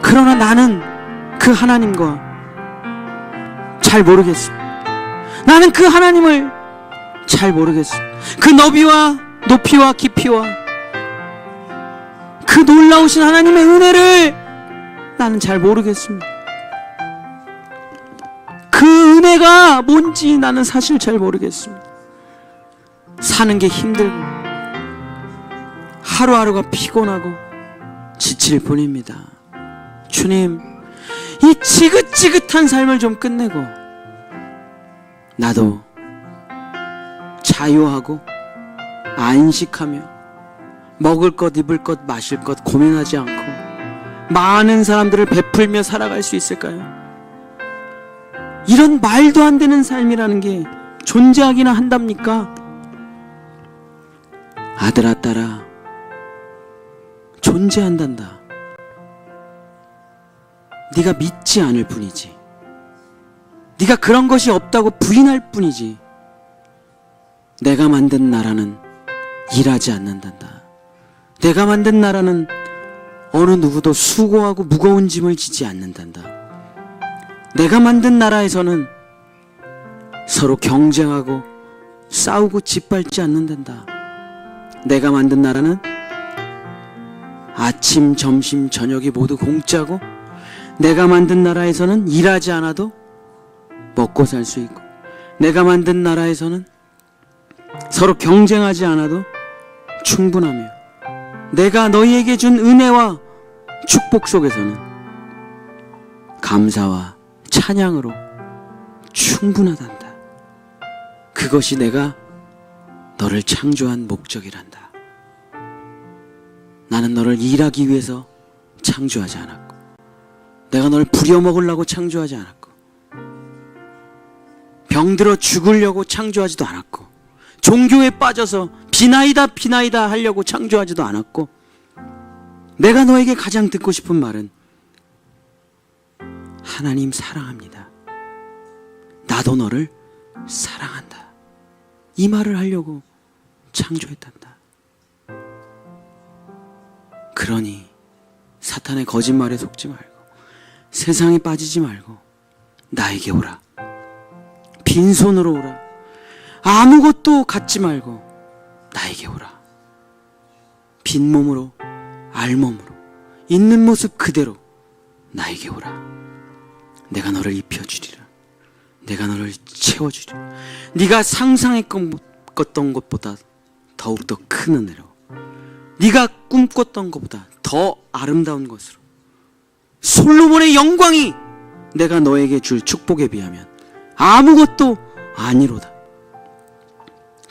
그러나 나는 그 하나님과 잘 모르겠습니다. 나는 그 하나님을 잘 모르겠습니다. 그 너비와 높이와 깊이와 그 놀라우신 하나님의 은혜를 나는 잘 모르겠습니다. 그 은혜가 뭔지 나는 사실 잘 모르겠습니다. 사는 게 힘들고 하루하루가 피곤하고 지칠 뿐입니다. 주님, 이 지긋지긋한 삶을 좀 끝내고 나도 자유하고 안식하며 먹을 것, 입을 것, 마실 것 고민하지 않고 많은 사람들을 베풀며 살아갈 수 있을까요? 이런 말도 안 되는 삶이라는 게 존재하기나 한답니까? 아들아, 딸아, 존재한단다. 네가 믿지 않을 뿐이지. 네가 그런 것이 없다고 부인할 뿐이지. 내가 만든 나라는 일하지 않는단다. 내가 만든 나라는 어느 누구도 수고하고 무거운 짐을 지지 않는단다. 내가 만든 나라에서는 서로 경쟁하고 싸우고 짓밟지 않는단다. 내가 만든 나라는 아침, 점심, 저녁이 모두 공짜고, 내가 만든 나라에서는 일하지 않아도 먹고 살 수 있고, 내가 만든 나라에서는 서로 경쟁하지 않아도 충분하며, 내가 너희에게 준 은혜와 축복 속에서는 감사와 찬양으로 충분하단다. 그것이 내가 너를 창조한 목적이란다. 나는 너를 일하기 위해서 창조하지 않았고, 내가 너를 부려먹으려고 창조하지 않았고, 병들어 죽으려고 창조하지도 않았고, 종교에 빠져서 비나이다 비나이다 하려고 창조하지도 않았고, 내가 너에게 가장 듣고 싶은 말은 하나님 사랑합니다. 나도 너를 사랑한다. 이 말을 하려고 창조했단다. 그러니 사탄의 거짓말에 속지 말고 세상에 빠지지 말고 나에게 오라. 빈손으로 오라. 아무것도 갖지 말고 나에게 오라. 빈몸으로 알몸으로 있는 모습 그대로 나에게 오라. 내가 너를 입혀주리라. 내가 너를 채워주리라. 네가 상상했던 것보다 더욱더 큰 은혜로, 네가 꿈꿨던 것보다 더 아름다운 것으로, 솔로몬의 영광이 내가 너에게 줄 축복에 비하면 아무것도 아니로다.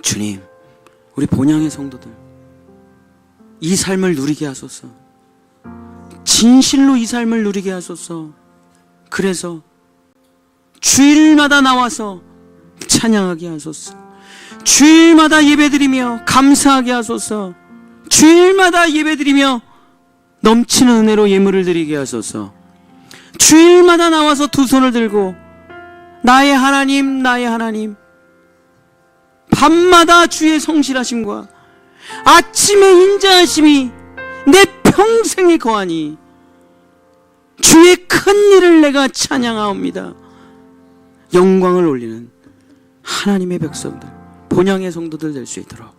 주님, 우리 본향의 성도들 이 삶을 누리게 하소서. 진실로 이 삶을 누리게 하소서. 그래서 주일마다 나와서 찬양하게 하소서. 주일마다 예배드리며 감사하게 하소서. 주일마다 예배드리며 넘치는 은혜로 예물을 드리게 하소서. 주일마다 나와서 두 손을 들고 나의 하나님, 나의 하나님, 밤마다 주의 성실하심과 아침의 인자하심이 내 평생에 거하니 주의 큰 일을 내가 찬양하옵니다. 영광을 올리는 하나님의 백성들, 본향의 성도들 될 수 있도록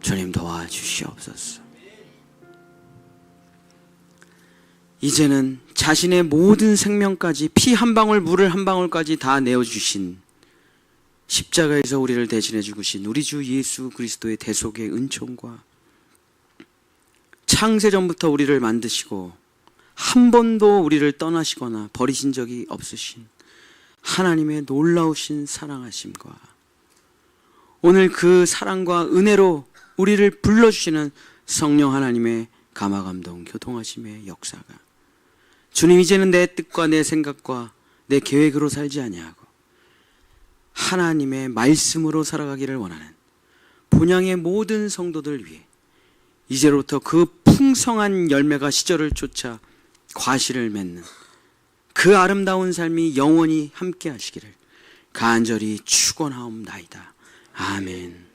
주님 도와주시옵소서. 이제는 자신의 모든 생명까지, 피 한 방울 물을 한 방울까지 다 내어주신, 십자가에서 우리를 대신해 주신 우리 주 예수 그리스도의 대속의 은총과 창세전부터 우리를 만드시고 한 번도 우리를 떠나시거나 버리신 적이 없으신 하나님의 놀라우신 사랑하심과 오늘 그 사랑과 은혜로 우리를 불러주시는 성령 하나님의 감화감동 교통하심의 역사가, 주님, 이제는 내 뜻과 내 생각과 내 계획으로 살지 아니하고 하나님의 말씀으로 살아가기를 원하는 본향의 모든 성도들 위해 이제로부터 그 풍성한 열매가 시절을 쫓아 과실을 맺는 그 아름다운 삶이 영원히 함께 하시기를 간절히 축원하옵나이다. 아멘.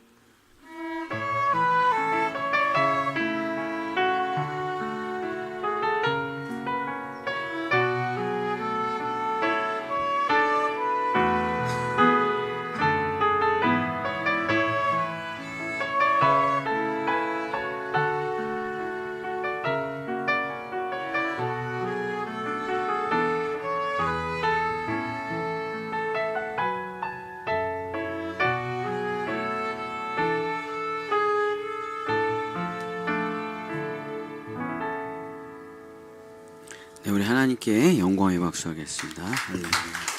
네, 우리 하나님께 영광의 박수하겠습니다. 할렐루야.